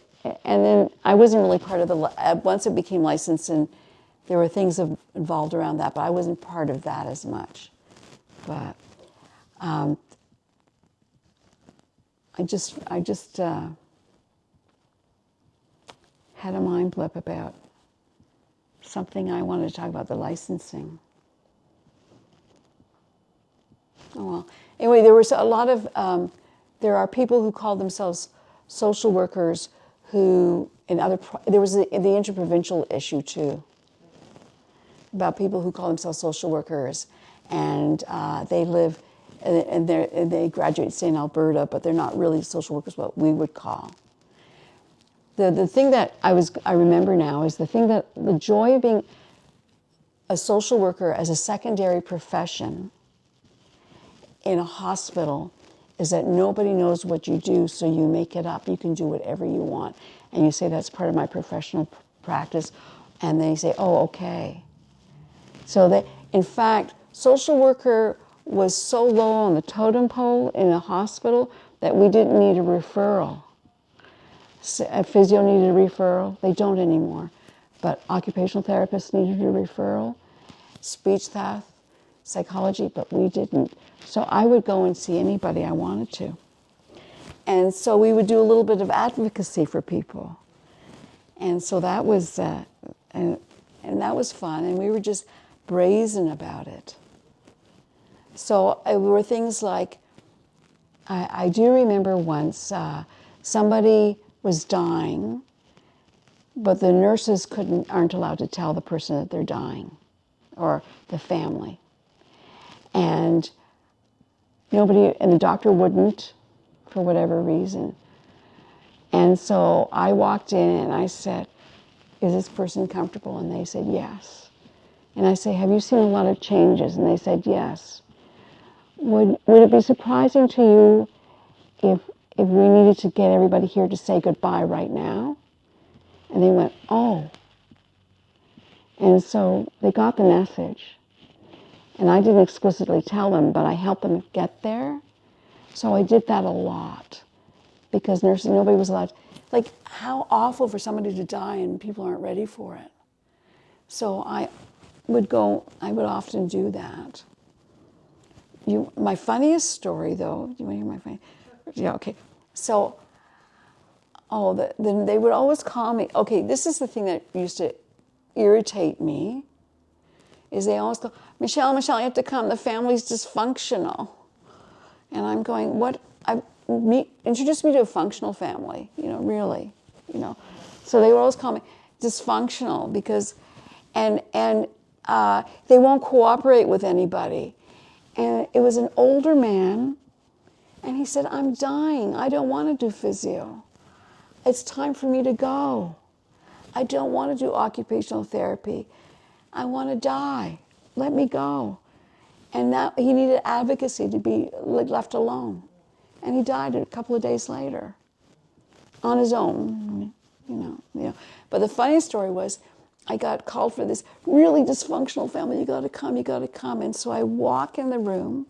I wasn't really part of once it became licensed, and there were things involved around that, but I wasn't part of that as much. But I just had a mind blip about something I wanted to talk about, the licensing. Oh well. Anyway, there was a lot of, there are people who call themselves social workers who, there was the interprovincial issue too, about people who call themselves social workers, and they live, and they graduate, say, in Alberta, but they're not really social workers, what we would call. The thing that I remember now is the joy of being a social worker as a secondary profession in a hospital is that nobody knows what you do, so you make it up. You can do whatever you want. And you say, that's part of my professional practice. And they say, oh, okay. So in fact, social worker was so low on the totem pole in a hospital that we didn't need a referral. A physio needed a referral. They don't anymore. But occupational therapists needed a referral. Speech path, psychology, but we didn't. So I would go and see anybody I wanted to. And so we would do a little bit of advocacy for people. And so that was, and that was fun. And we were just brazen about it. So there were things like, I do remember once somebody was dying, but the nurses aren't allowed to tell the person that they're dying, or the family. And the doctor wouldn't, for whatever reason. And so I walked in and I said, is this person comfortable? And they said, yes. And I say, have you seen a lot of changes? And they said, yes. Would it be surprising to you if we needed to get everybody here to say goodbye right now? And they went, oh. And so they got the message. And I didn't explicitly tell them, but I helped them get there. So I did that a lot. Because nobody was allowed, like, how awful for somebody to die and people aren't ready for it. So I would often do that. my funniest story, though, do you want to hear my funny? Yeah, okay. So, then they would always call me, okay, this is the thing that used to irritate me, is they always go, Michelle, you have to come, the family's dysfunctional. And I'm going, introduce me to a functional family, really, So they would always call me dysfunctional because, and they won't cooperate with anybody. And it was an older man, and he said, I'm dying, I don't want to do physio. It's time for me to go. I don't want to do occupational therapy. I want to die. Let me go. And now he needed advocacy to be left alone. And he died a couple of days later on his own, But the funny story was I got called for this really dysfunctional family. You got to come. And so I walk in the room,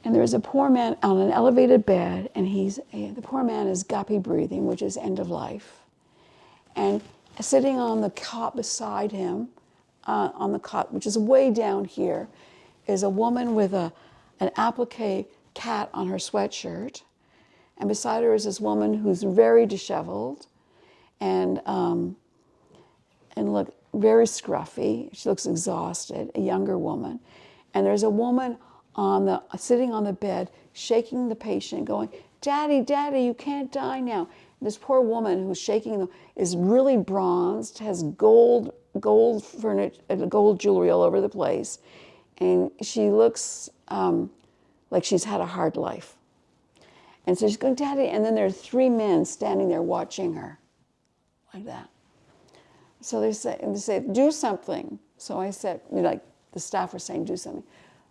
and there was a poor man on an elevated bed, and the poor man is guppy breathing, which is end of life. And sitting on the cot beside him, on the cot, which is way down here, is a woman with an applique cat on her sweatshirt. And beside her is this woman who's very disheveled and look very scruffy. She looks exhausted, a younger woman. And there's a woman sitting on the bed, shaking the patient, going, Daddy, you can't die now. This poor woman who's shaking them is really bronzed, has gold furniture, gold jewelry all over the place, and she looks like she's had a hard life. And so she's going, Daddy, and then there are 3 men standing there watching her, like that. So they say, do something. So I said, the staff were saying, do something.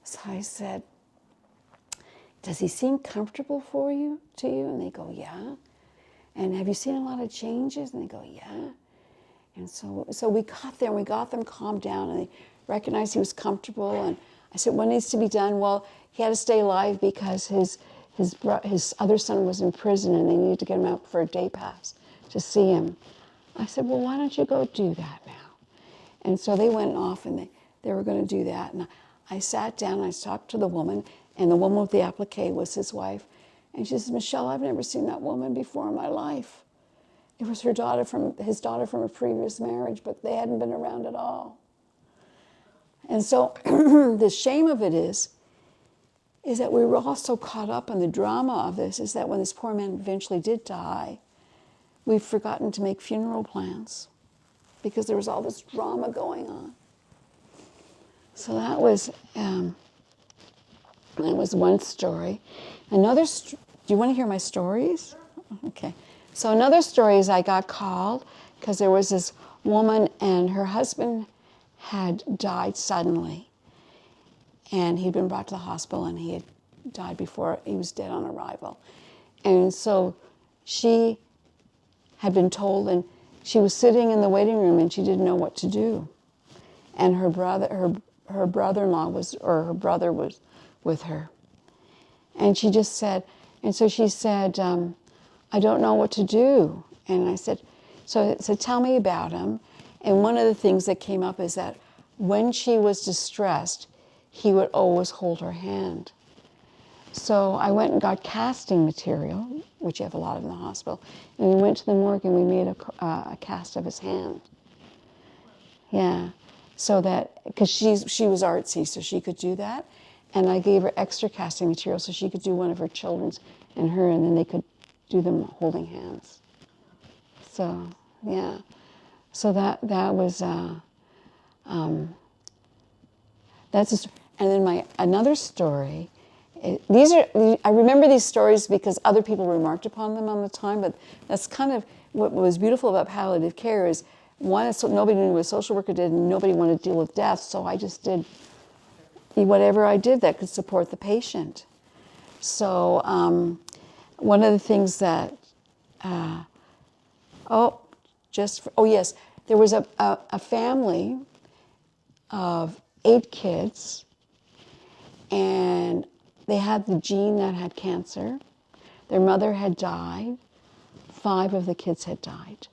So I said, does he seem comfortable to you? And they go, yeah. And have you seen a lot of changes? And they go, yeah. And so we got there, and we got them calmed down, and they recognized he was comfortable. And I said, what needs to be done? Well, he had to stay alive because his other son was in prison, and they needed to get him out for a day pass to see him. I said, well, why don't you go do that now? And so they went off, and they were going to do that. And I sat down, and I talked to the woman, and the woman with the applique was his wife. And she says, Michelle, I've never seen that woman before in my life. It was his daughter from a previous marriage, but they hadn't been around at all. And so the shame of it is that we were all so caught up in the drama of this, is that when this poor man eventually did die, we've forgotten to make funeral plans because there was all this drama going on. So that was one story. Do you want to hear my stories? Okay. So another story is I got called because there was this woman and her husband had died suddenly. And he'd been brought to the hospital, and he had died before he was dead on arrival. And so she had been told, and she was sitting in the waiting room, and she didn't know what to do. And her brother-in-law her brother was with her. And she just said, I don't know what to do. And I said, so tell me about him. And one of the things that came up is that when she was distressed, he would always hold her hand. So I went and got casting material, which you have a lot of in the hospital, and we went to the morgue and we made a cast of his hand. Yeah, so that, because she was artsy, so she could do that. And I gave her extra casting material so she could do one of her children's and then they could do them holding hands. So, yeah. So that was, that's and then another story, I remember these stories because other people remarked upon them on the time, but that's kind of what was beautiful about palliative care is, one, nobody knew what a social worker did, and nobody wanted to deal with death, so I just did whatever I did that could support the patient. So one of the things that, yes, there was a family of 8 kids, and they had the gene that had cancer. Their mother had died. 5 of the kids had died.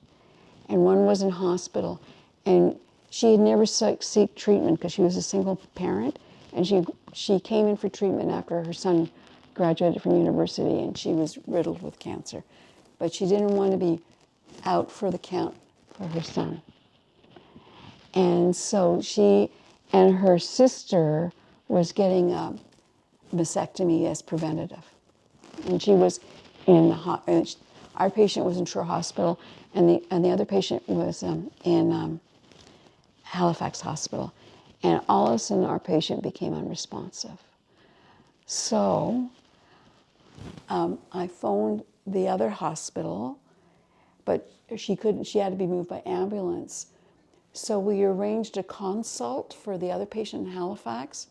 And one was in hospital. And she had never sought treatment because she was a single parent. And she came in for treatment after her son graduated from university, and she was riddled with cancer. But she didn't want to be out for the count for her son. And so she and her sister was getting a mastectomy as preventative. And she was in the our patient was in Truro Hospital, and the other patient was in Halifax Hospital. And all of a sudden, our patient became unresponsive. So I phoned the other hospital, but she couldn't. She had to be moved by ambulance. So we arranged a consult for the other patient in Halifax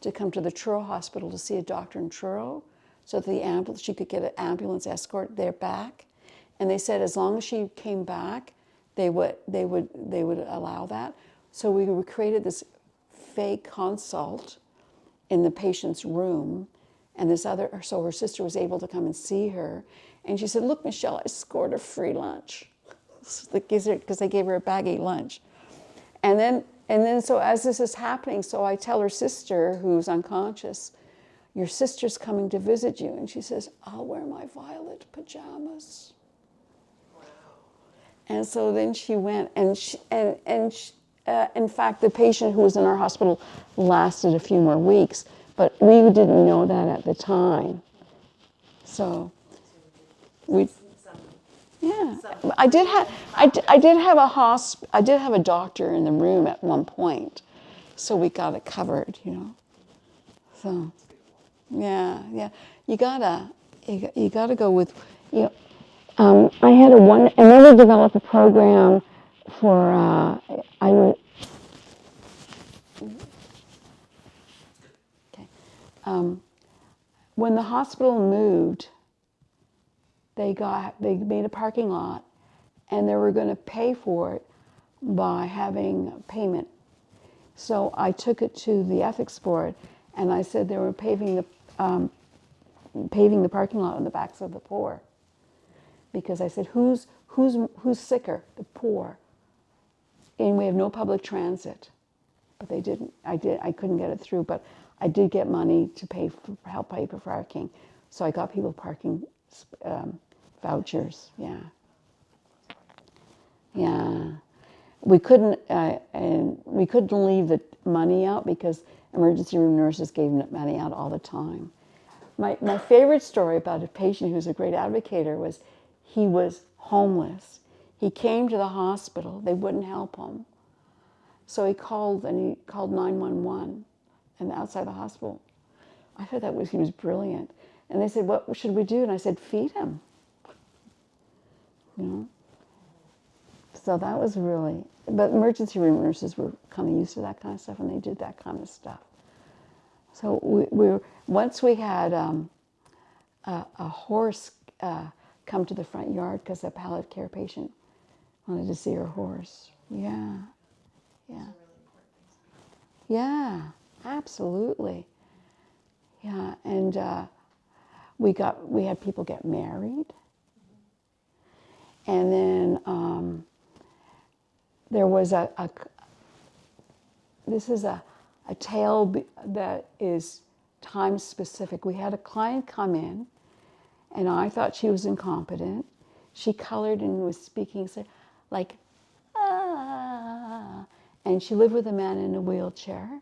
to come to the Truro Hospital to see a doctor in Truro, so that she could get an ambulance escort there back. And they said as long as she came back, they would allow that. So we created this fake consult in the patient's room, and so her sister was able to come and see her. And she said, "Look, Michelle, I scored a free lunch," because they gave her a baggy lunch. And then, so as this is happening, so I tell her sister, who's unconscious, "Your sister's coming to visit you." And she says, "I'll wear my violet pajamas." Wow. And so then she went, and in fact, the patient who was in our hospital lasted a few more weeks, but we didn't know that at the time. So yeah, I did have a doctor in the room at one point, so we got it covered, So, yeah, you gotta go with, I had and then we developed a program for when the hospital moved. They made a parking lot, and they were going to pay for it by having payment. So I took it to the ethics board, and I said they were paving the parking lot on the backs of the poor, because I said who's sicker, the poor, and we have no public transit. But they didn't. I couldn't get it through, but I did get money to help pay for parking. So I got people parking vouchers. Yeah. We couldn't leave the money out because emergency room nurses gave money out all the time. My favorite story about a patient who's a great advocator was he was homeless. He came to the hospital. They wouldn't help him. So he called 911 and outside the hospital. I thought he was brilliant. And they said, "What should we do?" And I said, "Feed him." So that was but emergency room nurses were kind of used to that kind of stuff, and they did that kind of stuff. So once we had a horse come to the front yard because a palliative care patient wanted to see her horse. Yeah, absolutely. Yeah, and we had people get married, and then there was this is a tale that is time specific. We had a client come in, and I thought she was incompetent. She colored and was speaking like, "Ah," and she lived with a man in a wheelchair,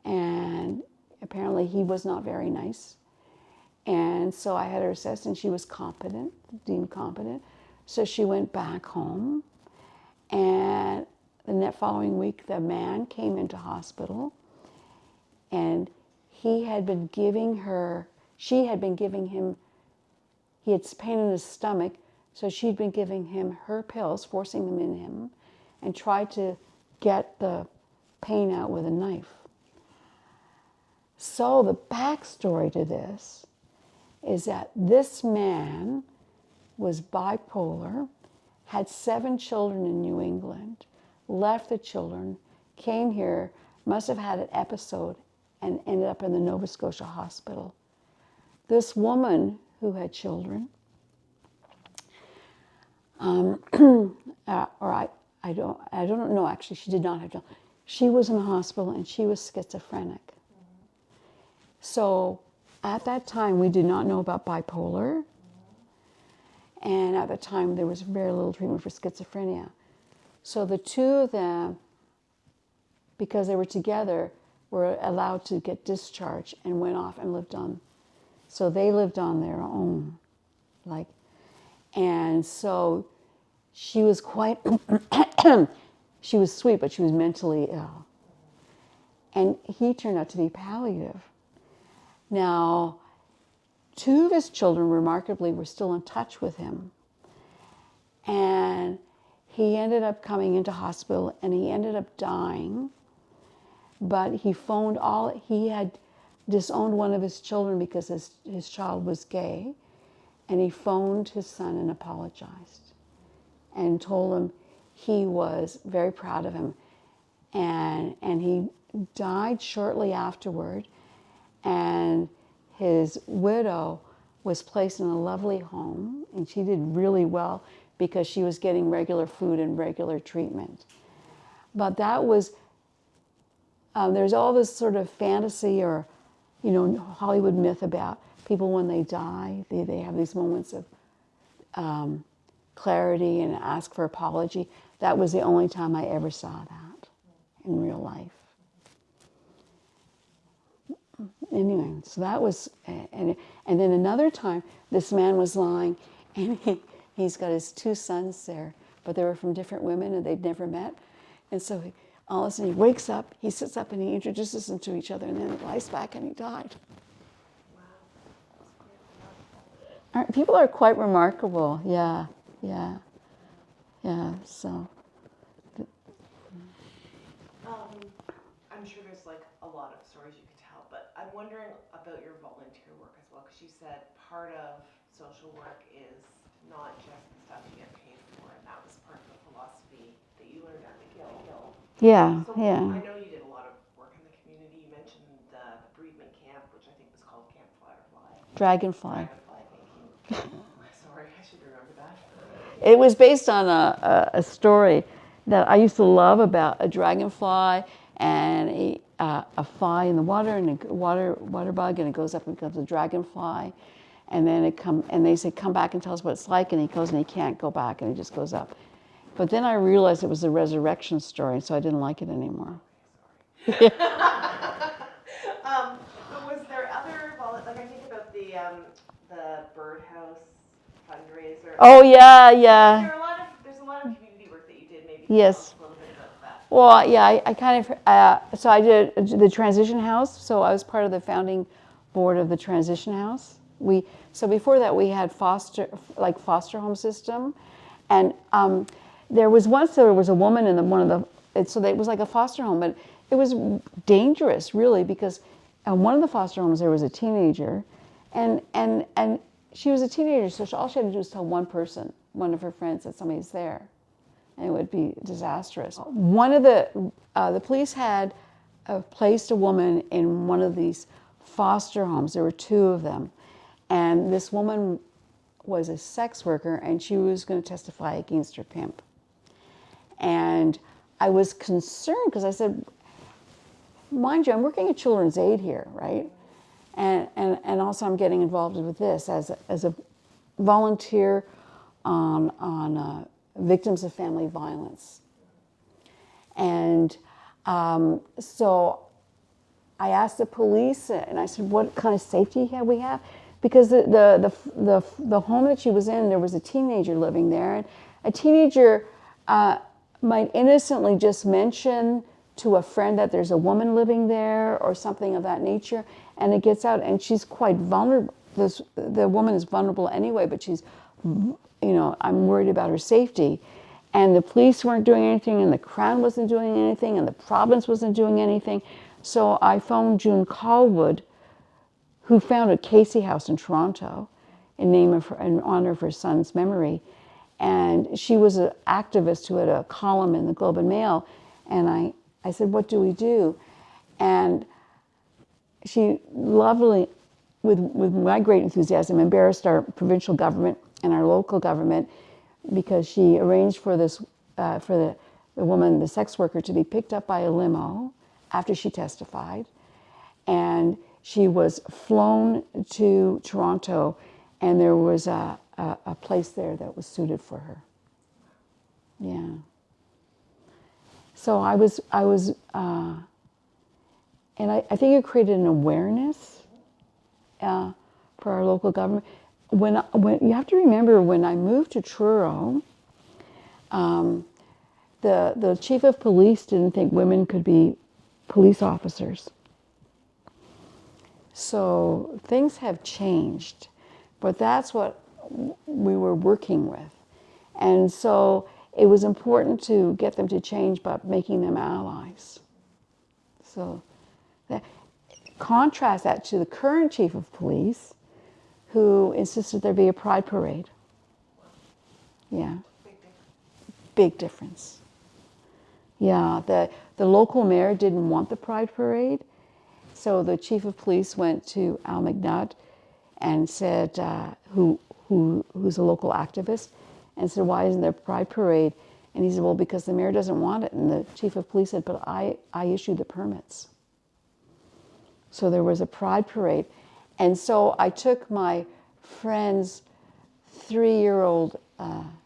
and apparently he was not very nice. And so I had her assessed, and she was deemed competent. So she went back home, and the following week the man came into hospital, and he had been giving him, he had pain in his stomach, so she'd been giving him her pills, forcing them in him, and tried to get the pain out with a knife. So the backstory to this is that this man was bipolar, had 7 children in New England, left the children, came here, must have had an episode, and ended up in the Nova Scotia hospital. This woman who had children, I don't know, actually, she did not have children. She was in the hospital, and she was schizophrenic. So at that time, we did not know about bipolar. And at the time, there was very little treatment for schizophrenia. So the two of them, because they were together, were allowed to get discharged and went off and lived on. So they lived on their own. And so she was quite, she was sweet, but she was mentally ill. And he turned out to be palliative. Now, two of his children, remarkably, were still in touch with him. And he ended up coming into hospital and he ended up dying. But he had disowned one of his children because his child was gay. And he phoned his son and apologized and told him he was very proud of him. And he died shortly afterward. And his widow was placed in a lovely home, and she did really well because she was getting regular food and regular treatment. But that was, there's all this sort of fantasy or, Hollywood myth about people when they die, they have these moments of clarity and ask for apology. That was the only time I ever saw that in real life. Anyway, so that was, and then another time, this man was lying, and he's got his two sons there, but they were from different women, and they'd never met. And so all of a sudden, he wakes up, he sits up, and he introduces them to each other, and then he lies back, and he died. Wow. People are quite remarkable, yeah, so. I'm sure there's like a lot of stories you could tell, but I'm wondering about your volunteer work as well, because you said part of social work is not just the stuff you get paid for, and that was part of the philosophy that you learned at McGill. Yeah, so yeah. I know you did a lot of work in the community. You mentioned the bereavement camp, which I think was called Camp Firefly. Dragonfly. Thank you. Sorry, I should remember that. It was based on a story that I used to love about a dragonfly and a fly in the water and a water bug, and it goes up and becomes a dragonfly, and then and they say, come back and tell us what it's like, and he goes and he can't go back, and he just goes up. But then I realized it was a resurrection story, so I didn't like it anymore. Okay, sorry. But was there other, like I think about the birdhouse fundraiser. Oh yeah. There's a lot of community work that you did. Maybe yes. Tell us a little bit about that. Well, yeah, I kind of, so I did the transition house. So I was part of the founding board of the transition house. So before that we had foster home system, and there was a woman in one of the, so it was like a foster home, but it was dangerous really because in one of the foster homes there was a teenager, and she was a teenager, so all she had to do was tell one person, one of her friends, that somebody's there, and it would be disastrous. One of the police had placed a woman in one of these foster homes. There were two of them, and this woman was a sex worker, and she was going to testify against her pimp. And I was concerned because I said, mind you, I'm working at Children's Aid here, right? And also I'm getting involved with this as a volunteer on victims of family violence. And so I asked the police, and I said, what kind of safety we have? Because the home that she was in, there was a teenager living there, and a teenager might innocently just mention to a friend that there's a woman living there or something of that nature, and it gets out, and she's quite vulnerable. The woman is vulnerable anyway, but she's, I'm worried about her safety. And the police weren't doing anything, and the Crown wasn't doing anything, and the province wasn't doing anything. So I phoned June Callwood, who founded Casey House in Toronto in honor of her son's memory. And she was an activist who had a column in the Globe and Mail. And I said, what do we do? And she lovingly, with my great enthusiasm, embarrassed our provincial government and our local government, because she arranged for the woman, the sex worker, to be picked up by a limo after she testified. And she was flown to Toronto, and there was a place there that was suited for her. Yeah. So I think it created an awareness for our local government. When you have to remember, when I moved to Truro, the chief of police didn't think women could be police officers. So things have changed, but that's what we were working with. And so it was important to get them to change by making them allies. So contrast that to the current chief of police, who insisted there be a pride parade. Yeah. Big difference. Yeah, the local mayor didn't want the pride parade, so the chief of police went to Al McNutt and said, who's a local activist, and said, why isn't there a pride parade? And he said, well, because the mayor doesn't want it. And the chief of police said, but I issued the permits. So there was a pride parade. And so I took my friend's 3-year-old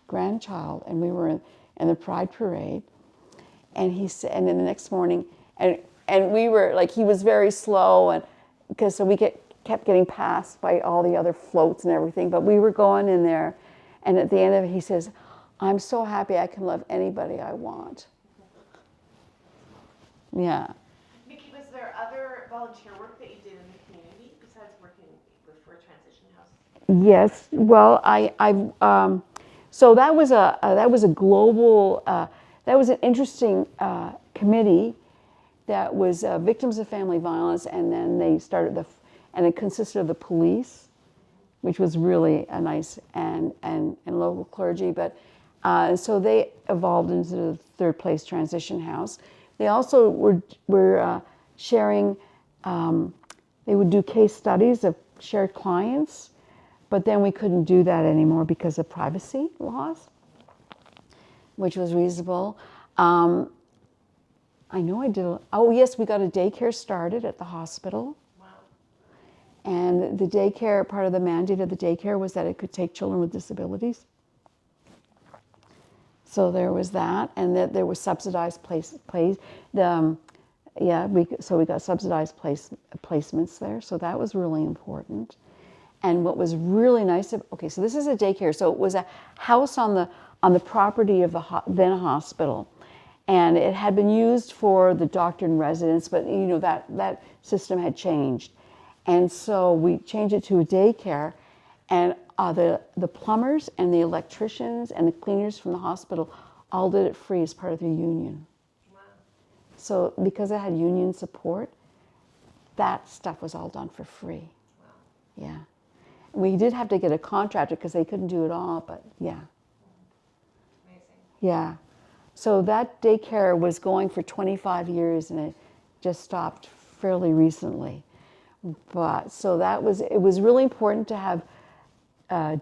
grandchild, and we were in the pride parade. And he said, and then the next morning, and we were like, he was very slow, and because so we kept getting passed by all the other floats and everything, but we were going in there, and at the end of it, he says, I'm so happy I can love anybody I want. Yeah. Micki, was there other volunteer work that you did in the community besides working for Transition House? Yes. Well, so that was a global. That was an interesting committee that was victims of family violence, and then they started and it consisted of the police, which was really a nice, and local clergy. But so they evolved into the Third Place Transition House. They also were sharing. They would do case studies of shared clients, but then we couldn't do that anymore because of privacy laws, which was reasonable. I know I did. Oh yes, we got a daycare started at the hospital. Wow. And the daycare, part of the mandate of the daycare was that it could take children with disabilities. So there was that, and that there was subsidized so we got subsidized placements there. So that was really important. And what was really nice, okay, so this is a daycare. So it was a house on the property of the then hospital. And it had been used for the doctor and residents, but you know that system had changed. And so we changed it to a daycare, and the plumbers and the electricians and the cleaners from the hospital all did it free as part of their union. Wow. So because it had union support, that stuff was all done for free. Wow. Yeah. We did have to get a contractor because they couldn't do it all, but yeah. Amazing. Yeah. So that daycare was going for 25 years, and it just stopped fairly recently. But so it was really important to have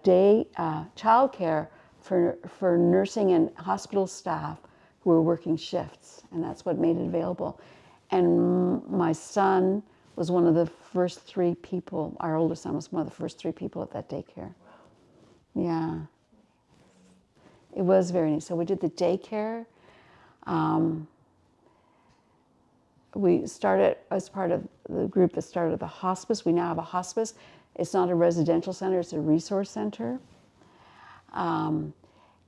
day childcare for nursing and hospital staff who were working shifts, and that's what made it available. And my son was one of the first 3 people, our oldest son was one of the first 3 people at that daycare. Wow. Yeah. It was very neat. So we did the daycare. We started as part of the group that started the hospice. We now have a hospice. It's not a residential center, it's a resource center. And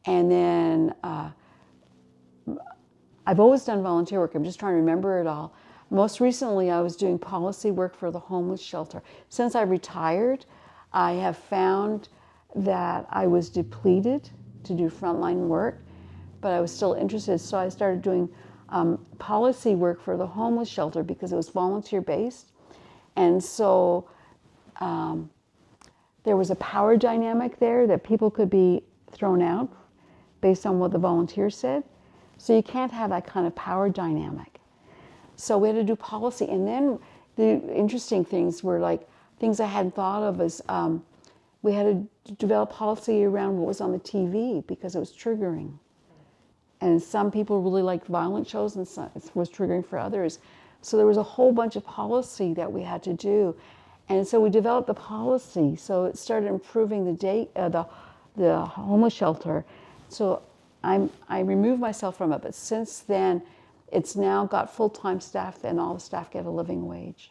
then I've always done volunteer work. I'm just trying to remember it all. Most recently, I was doing policy work for the homeless shelter. Since I retired, I have found that I was depleted to do frontline work, but I was still interested, so I started doing policy work for the homeless shelter because it was volunteer-based. And so there was a power dynamic there that people could be thrown out based on what the volunteers said. So you can't have that kind of power dynamic. So we had to do policy. And then the interesting things were like things I hadn't thought of as we had to develop policy around what was on the TV because it was triggering. And some people really liked violent shows, and some, it was triggering for others. So there was a whole bunch of policy that we had to do. And so we developed the policy. So it started improving the homeless shelter. So I removed myself from it. But since then, it's now got full-time staff, and all the staff get a living wage.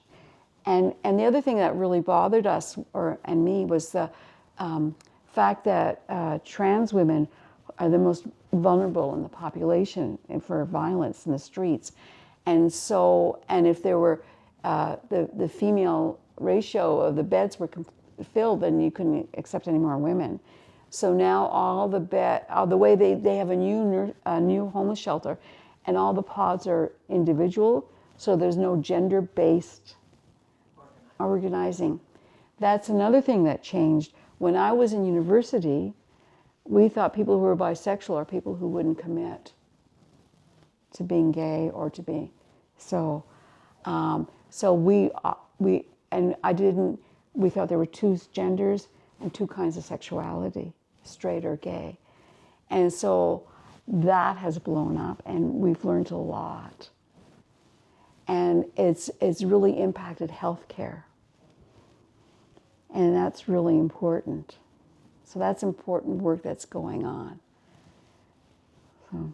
And the other thing that really bothered us and me was the fact that trans women are the most vulnerable in the population and for violence in the streets. And so, and if there were the female ratio of the beds were filled, then you couldn't accept any more women. So now all the way they have a new homeless shelter, and all the pods are individual, so there's no gender-based organizing. That's another thing that changed. When I was in university, we thought people who were bisexual are people who wouldn't commit to being gay or to be so. We thought there were two genders and two kinds of sexuality, straight or gay, and so that has blown up, and we've learned a lot, and it's really impacted healthcare, and that's really important. So that's important work that's going on. So.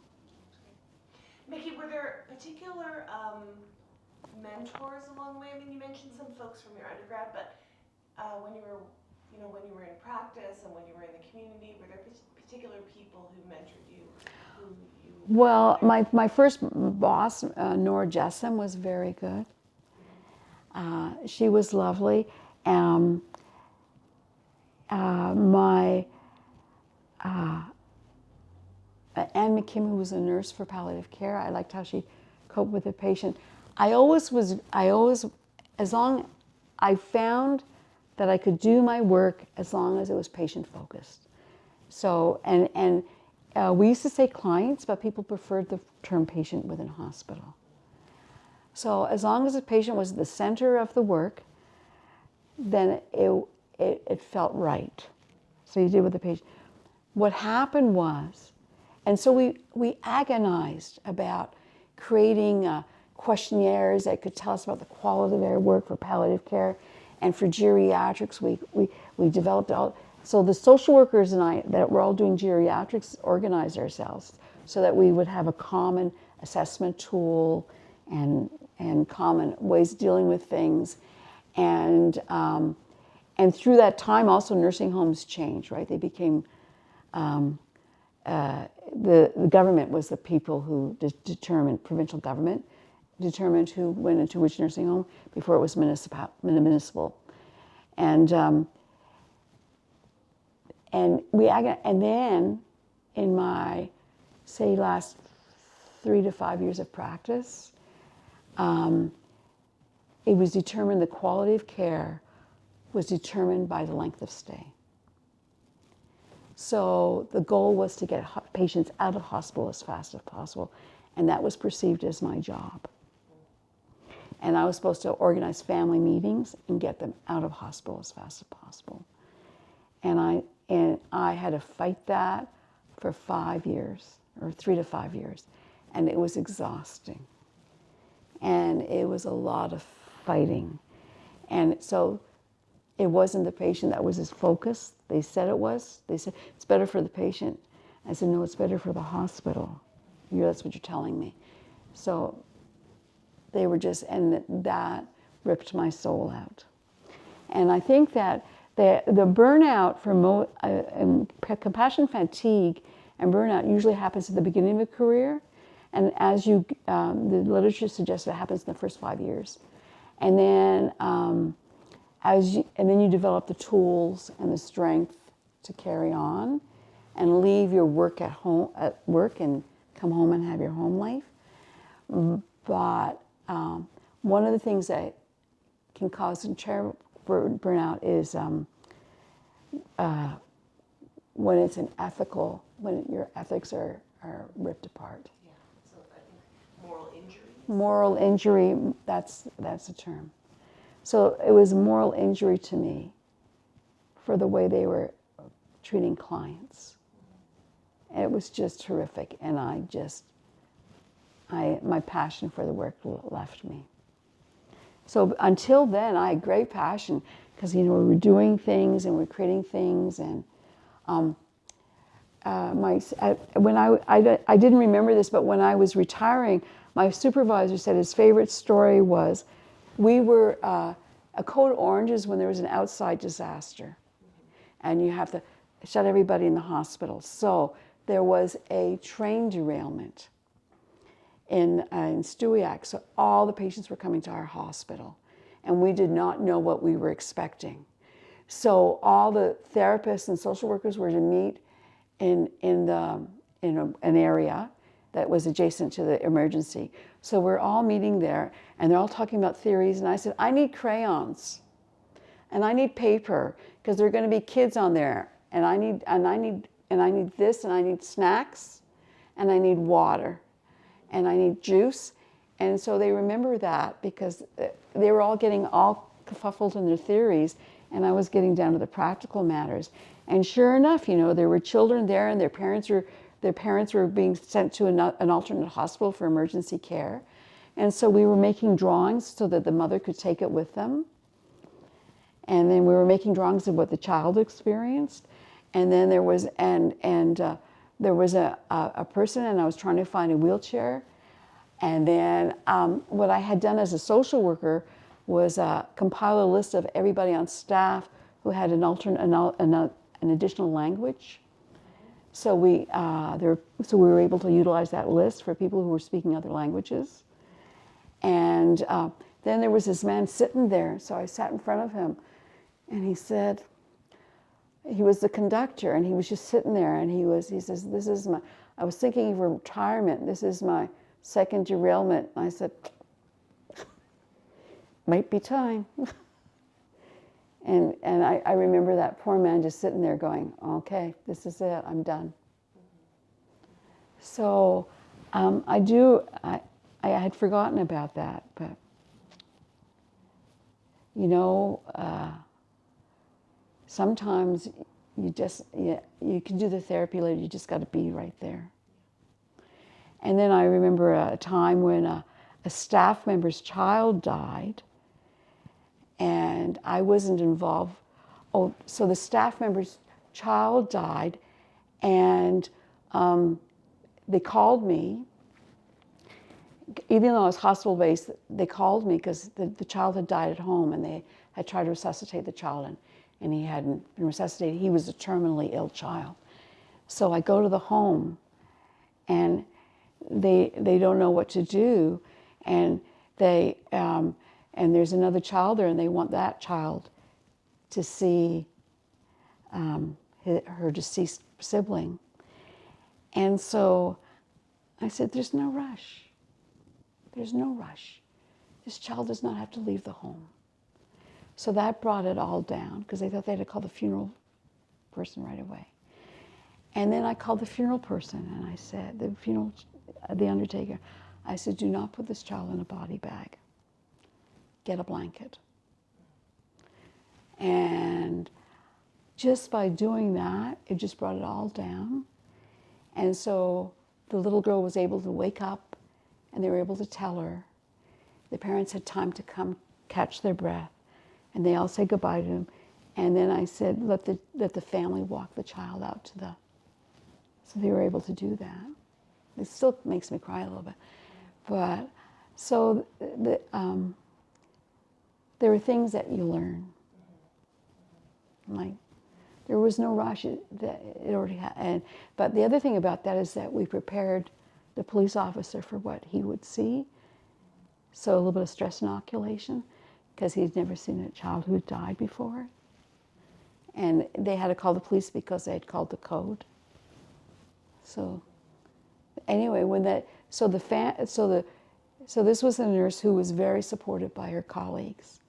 Micki, were there particular mentors along the way? I mean, you mentioned some folks from your undergrad, but when you were in practice and when you were in the community, were there particular people who mentored you? Well, my first boss, Nora Jessam, was very good. She was lovely. Anne McKim, who was a nurse for palliative care, I liked how she coped with the patient. I found that I could do my work as long as it was patient focused. So, we used to say clients, but people preferred the term patient within hospital. So as long as the patient was at the center of the work, then it felt right. So you did with the patient. What happened was, and so we agonized about creating questionnaires that could tell us about the quality of their work for palliative care, and for geriatrics, we developed all. So the social workers and I, that were all doing geriatrics, organized ourselves so that we would have a common assessment tool and common ways of dealing with things, and through that time also nursing homes changed, right? They became the government was the people who determined, provincial government determined who went into which nursing home before it was municipal. And then in my, say, last 3 to 5 years of practice, it was determined the quality of care was determined by the length of stay. So the goal was to get patients out of hospital as fast as possible, and that was perceived as my job. And I was supposed to organize family meetings and get them out of hospital as fast as possible. And I had to fight that for 5 years, or 3 to 5 years, and it was exhausting. And it was a lot of fighting. And so it wasn't the patient that was as focused. They said it was. They said, it's better for the patient. I said, no, it's better for the hospital. That's what you're telling me. So they were just, and that ripped my soul out. And I think that the burnout for compassion fatigue and burnout usually happens at the beginning of a career. And as the literature suggests it happens in the first 5 years. And then you develop the tools and the strength to carry on and leave your work at work and come home and have your home life. But one of the things that can cause burnout is when it's when your ethics are ripped apart. Yeah, so I think moral injury. Moral injury, that's the term. So it was moral injury to me for the way they were treating clients. And it was just horrific, and my passion for the work left me. So until then, I had great passion because, we were doing things and we were creating things. And I didn't remember this, but when I was retiring, my supervisor said his favorite story was, we were a code orange is when there was an outside disaster, and you have to shut everybody in the hospital. So there was a train derailment in Stewiacke, so all the patients were coming to our hospital, and we did not know what we were expecting. So all the therapists and social workers were to meet in an area that was adjacent to the emergency. So we're all meeting there, and they're all talking about theories, and I said, I need crayons, and I need paper, because there are going to be kids on there, and I need this, and I need snacks, and I need water, and I need juice. And so they remember that, because they were all getting all kerfuffled in their theories, and I was getting down to the practical matters. And sure enough, there were children there, and their parents were being sent to an alternate hospital for emergency care. And so we were making drawings so that the mother could take it with them. And then we were making drawings of what the child experienced. And then there was there was a person, and I was trying to find a wheelchair. And then what I had done as a social worker was compile a list of everybody on staff who had an additional language. So we were able to utilize that list for people who were speaking other languages. And then there was this man sitting there, so I sat in front of him, and he said, he was the conductor, and he was just sitting there, and he says, I was thinking of retirement, this is my second derailment. And I said, might be time. And I remember that poor man just sitting there going, okay, this is it, I'm done. So I had forgotten about that, but sometimes you can do the therapy later, you just got to be right there. And then I remember a time when a staff member's child died, and I wasn't involved. Oh, so the staff member's child died, and they called me. Even though I was hospital-based, they called me because the child had died at home, and they had tried to resuscitate the child, and he hadn't been resuscitated. He was a terminally ill child. So I go to the home, and they don't know what to do, and and there's another child there, and they want that child to see her deceased sibling. And so I said, there's no rush. There's no rush. This child does not have to leave the home. So that brought it all down, because they thought they had to call the funeral person right away. And then I called the funeral person, and I said, the undertaker, I said, do not put this child in a body bag. Get a blanket. And just by doing that, it just brought it all down. And so the little girl was able to wake up, and they were able to tell her. The parents had time to come catch their breath, and they all said goodbye to him. And then I said, let the family walk the child out to the... So they were able to do that. It still makes me cry a little bit. But, so there are things that you learn. Like, there was no rush. It already had. But the other thing about that is that we prepared the police officer for what he would see. So a little bit of stress inoculation, because he'd never seen a child who had died before. And they had to call the police because they had called the code. So anyway, so this was a nurse who was very supported by her colleagues.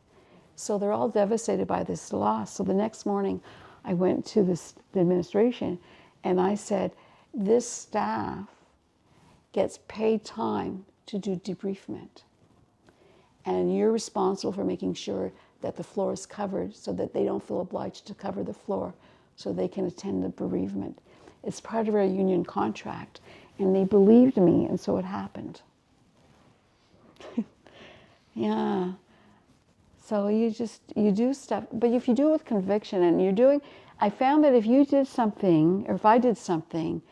So they're all devastated by this loss. So the next morning, I went to the administration, and I said, this staff gets paid time to do debriefment. And you're responsible for making sure that the floor is covered so that they don't feel obliged to cover the floor so they can attend the bereavement. It's part of our union contract. And they believed me, and so it happened. Yeah. So you do stuff, but if you do it with conviction and you're doing, I found that if you did something, or if I did something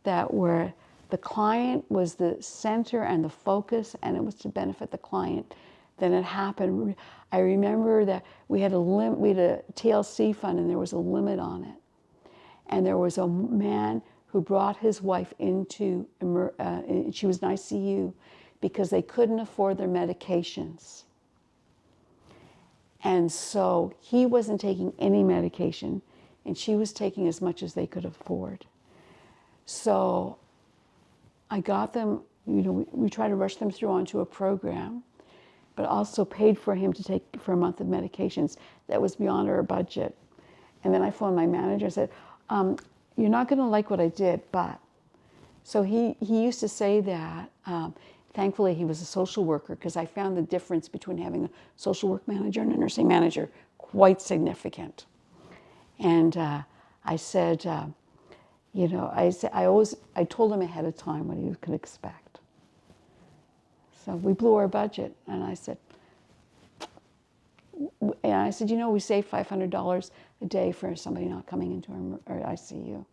that where the client was the center and the focus and it was to benefit the client, then it happened. I remember that we had a TLC fund and there was a limit on it. And there was a man who brought his wife into, she was in ICU because they couldn't afford their medications. And so he wasn't taking any medication, and she was taking as much as they could afford. So I got them, we tried to rush them through onto a program, but also paid for him to take for a month of medications that was beyond our budget. And then I phoned my manager and said, you're not going to like what I did, but. So he used to say that. Thankfully, he was a social worker because I found the difference between having a social work manager and a nursing manager quite significant. And I said, I told him ahead of time what he could expect. So we blew our budget, and I said, we saved $500 a day for somebody not coming into our ICU.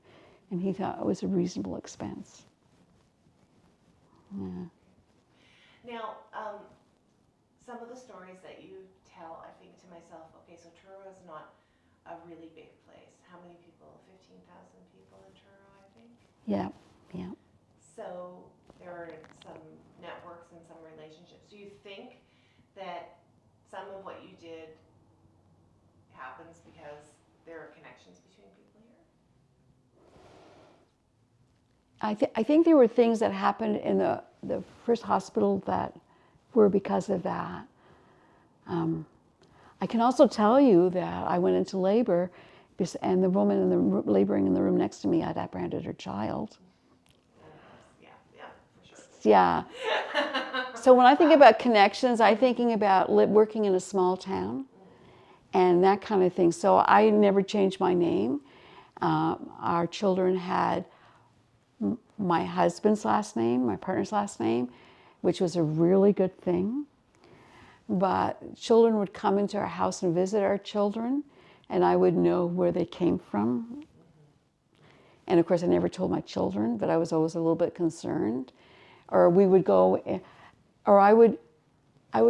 And he thought it was a reasonable expense. Yeah. Now, some of the stories that you tell, I think to myself, okay, so Truro is not a really big place. How many people? 15,000 people in Truro, I think? Yeah, yeah. So there are some networks and some relationships. Do you think that some of what you did happens because there are connections between people here? I think there were things that happened in the first hospital that were because of that. I can also tell you that I went into labor, and the woman laboring in the room next to me had apprehended her child. Yeah, for sure. Yeah. So when I think about connections, I'm thinking about working in a small town and that kind of thing. So I never changed my name. Our children had my husband's last name, my partner's last name, which was a really good thing. But children would come into our house and visit our children, and I would know where they came from. And of course, I never told my children, but I was always a little bit concerned. Or we would go, or I would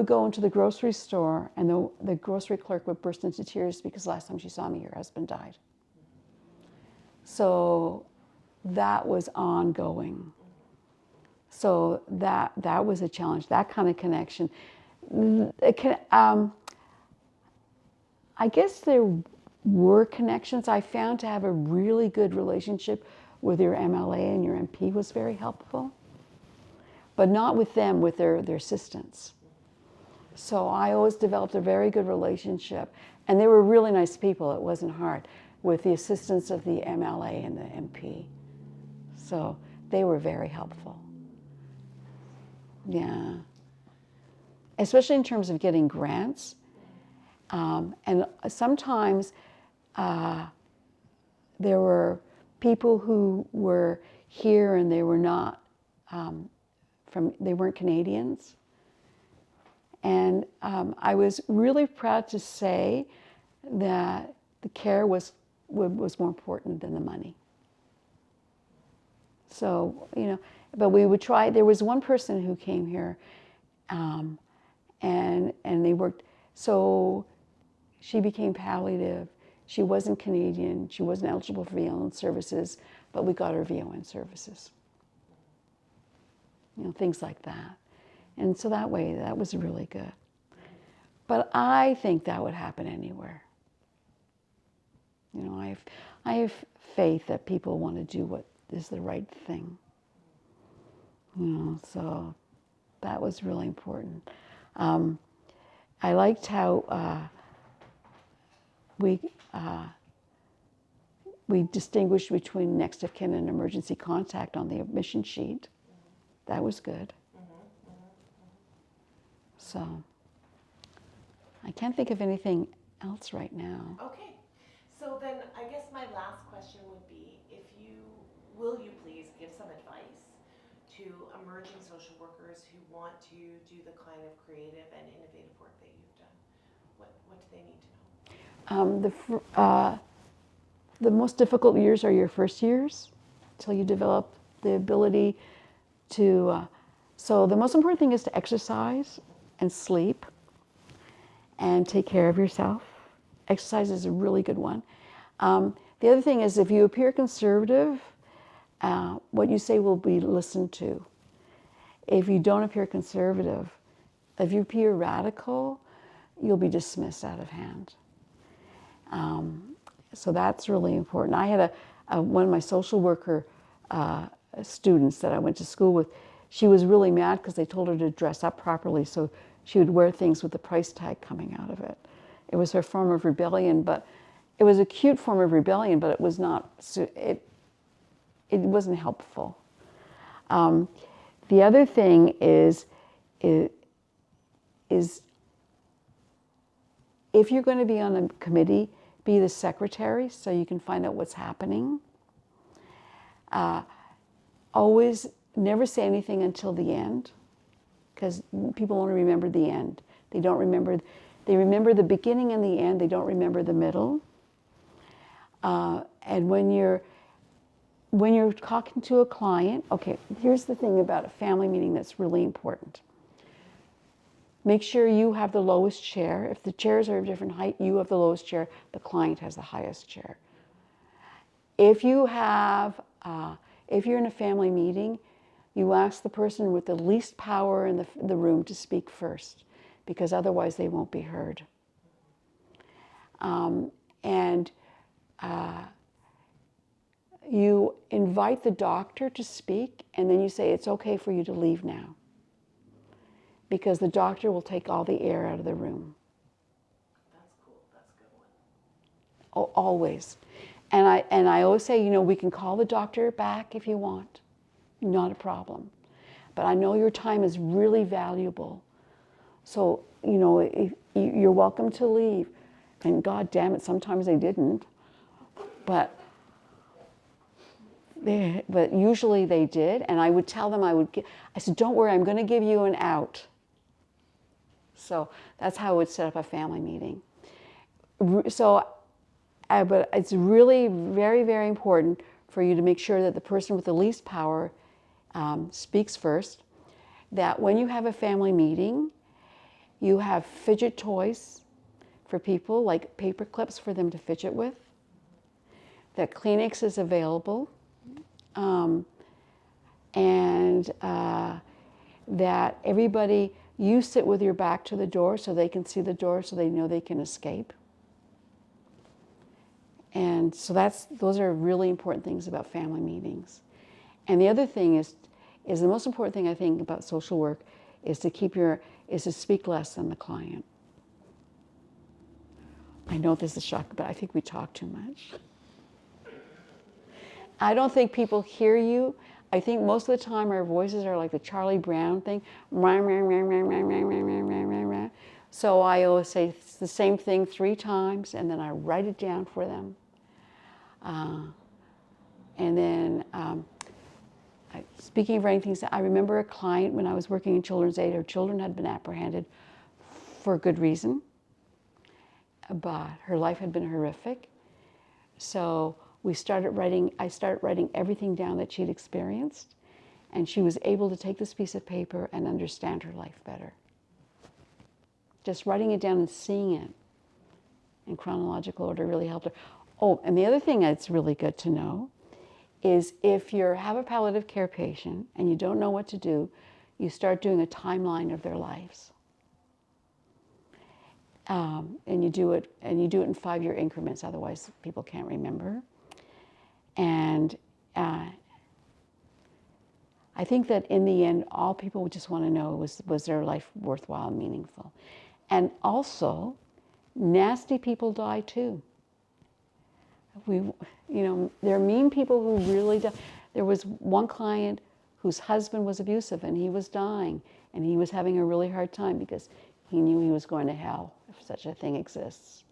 go into the grocery store, and the grocery clerk would burst into tears because last time she saw me, her husband died. So that was ongoing. So that was a challenge, that kind of connection. I guess there were connections. I found to have a really good relationship with your MLA and your MP was very helpful, but not with them, with their assistants. So I always developed a very good relationship, and they were really nice people. It wasn't hard with the assistants of the MLA and the MP. So they were very helpful. Yeah. Especially in terms of getting grants. And sometimes there were people who were here and they were not they weren't Canadians. And I was really proud to say that the care was more important than the money. So, but we would try. There was one person who came here, and they worked. So she became palliative. She wasn't Canadian. She wasn't eligible for VON services, but we got her VON services. Things like that. And so that way, that was really good. But I think that would happen anywhere. I have faith that people want to do what is the right thing. So that was really important. I liked how we distinguished between next of kin and emergency contact on the admission sheet. That was good. So I can't think of anything else right now. Okay. So then I guess my last question would be, will you please give some advice to emerging social workers who want to do the kind of creative and innovative work that you've done? they need to know? The most difficult years are your first years, until you develop the ability to, so the most important thing is to exercise and sleep and take care of yourself. Exercise is a really good one. The other thing is, if you appear conservative, what you say will be listened to. If you don't appear conservative, if you appear radical, you'll be dismissed out of hand. So that's really important. I had one of my social worker students that I went to school with. She was really mad because they told her to dress up properly, so she would wear things with the price tag coming out of it. It was her form of rebellion, but it was a cute form of rebellion, but it was not. It wasn't helpful. The other thing is if you're going to be on a committee, be the secretary so you can find out what's happening. Always never say anything until the end, because people only remember the end. They remember the beginning and the end. They don't remember the middle. And when you're talking to a client, okay, here's the thing about a family meeting that's really important. Make sure you have the lowest chair. If the chairs are of different height, you have the lowest chair. The client has the highest chair. If you're in a family meeting, you ask the person with the least power in the room to speak first, because otherwise they won't be heard. You invite the doctor to speak, and then you say, it's okay for you to leave now, because the doctor will take all the air out of the room. That's cool. That's a good one. Always. And I always say, we can call the doctor back if you want. Not a problem. But I know your time is really valuable. So, if you're welcome to leave. And God damn it, sometimes they didn't. But usually they did. And I would tell them, I said, don't worry, I'm going to give you an out. So that's how I would set up a family meeting. But it's really very, very important for you to make sure that the person with the least power speaks first. That when you have a family meeting, you have fidget toys for people, like paper clips for them to fidget with. That Kleenex is available. That everybody, you sit with your back to the door so they can see the door, so they know they can escape. And so those are really important things about family meetings. And the other thing is the most important thing I think about social work is to speak less than the client. I know this is shocking, but I think we talk too much. I don't think people hear you. I think most of the time our voices are like the Charlie Brown thing. So I always say the same thing 3 times, and then I write it down for them. And then, speaking of writing things, I remember a client when I was working in children's aid. Her children had been apprehended for a good reason, but her life had been horrific. So I started writing everything down that she'd experienced, and she was able to take this piece of paper and understand her life better. Just writing it down and seeing it in chronological order really helped her. Oh, and the other thing that's really good to know is if you have a palliative care patient and you don't know what to do, you start doing a timeline of their lives. And you do it in 5-year increments, otherwise people can't remember. And I think that in the end, all people would just want to know was their life worthwhile and meaningful. And also, nasty people die too. There are mean people who really die. There was one client whose husband was abusive and he was dying, and he was having a really hard time because he knew he was going to hell, if such a thing exists.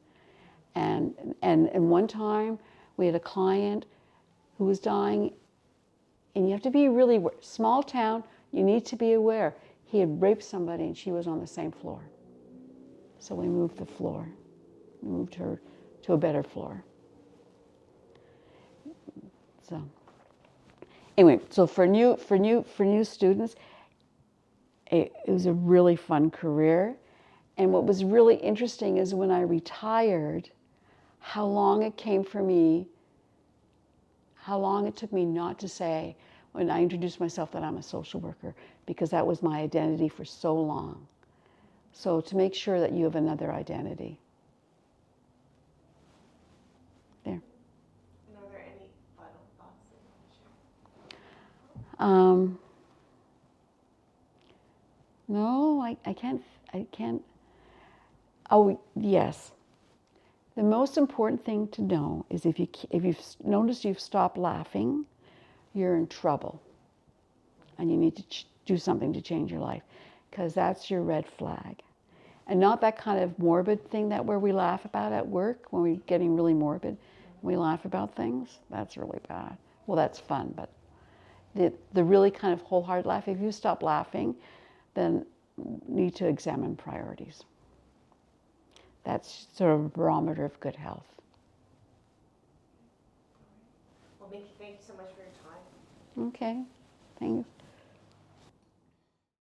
And one time we had a client who was dying, and you have to be really small town. You need to be aware. He had raped somebody, and she was on the same floor. So we moved the floor. moved her to a better floor. So anyway, so for new students, it was a really fun career. And what was really interesting is when I retired, how long it took me not to say, when I introduced myself, that I'm a social worker, because that was my identity for so long. So to make sure that you have another identity. There. And are there any final thoughts that you want to share? No, I can't. Oh, yes. The most important thing to know is if you've noticed you've stopped laughing, you're in trouble. And you need to do something to change your life, because that's your red flag. And not that kind of morbid thing that where we laugh about at work, when we're getting really morbid, we laugh about things. That's really bad. Well, that's fun, but the really kind of wholehearted laugh, if you stop laughing, then you need to examine priorities. That's sort of a barometer of good health. Well, Micki, thank you so much for your time. Okay, thank you.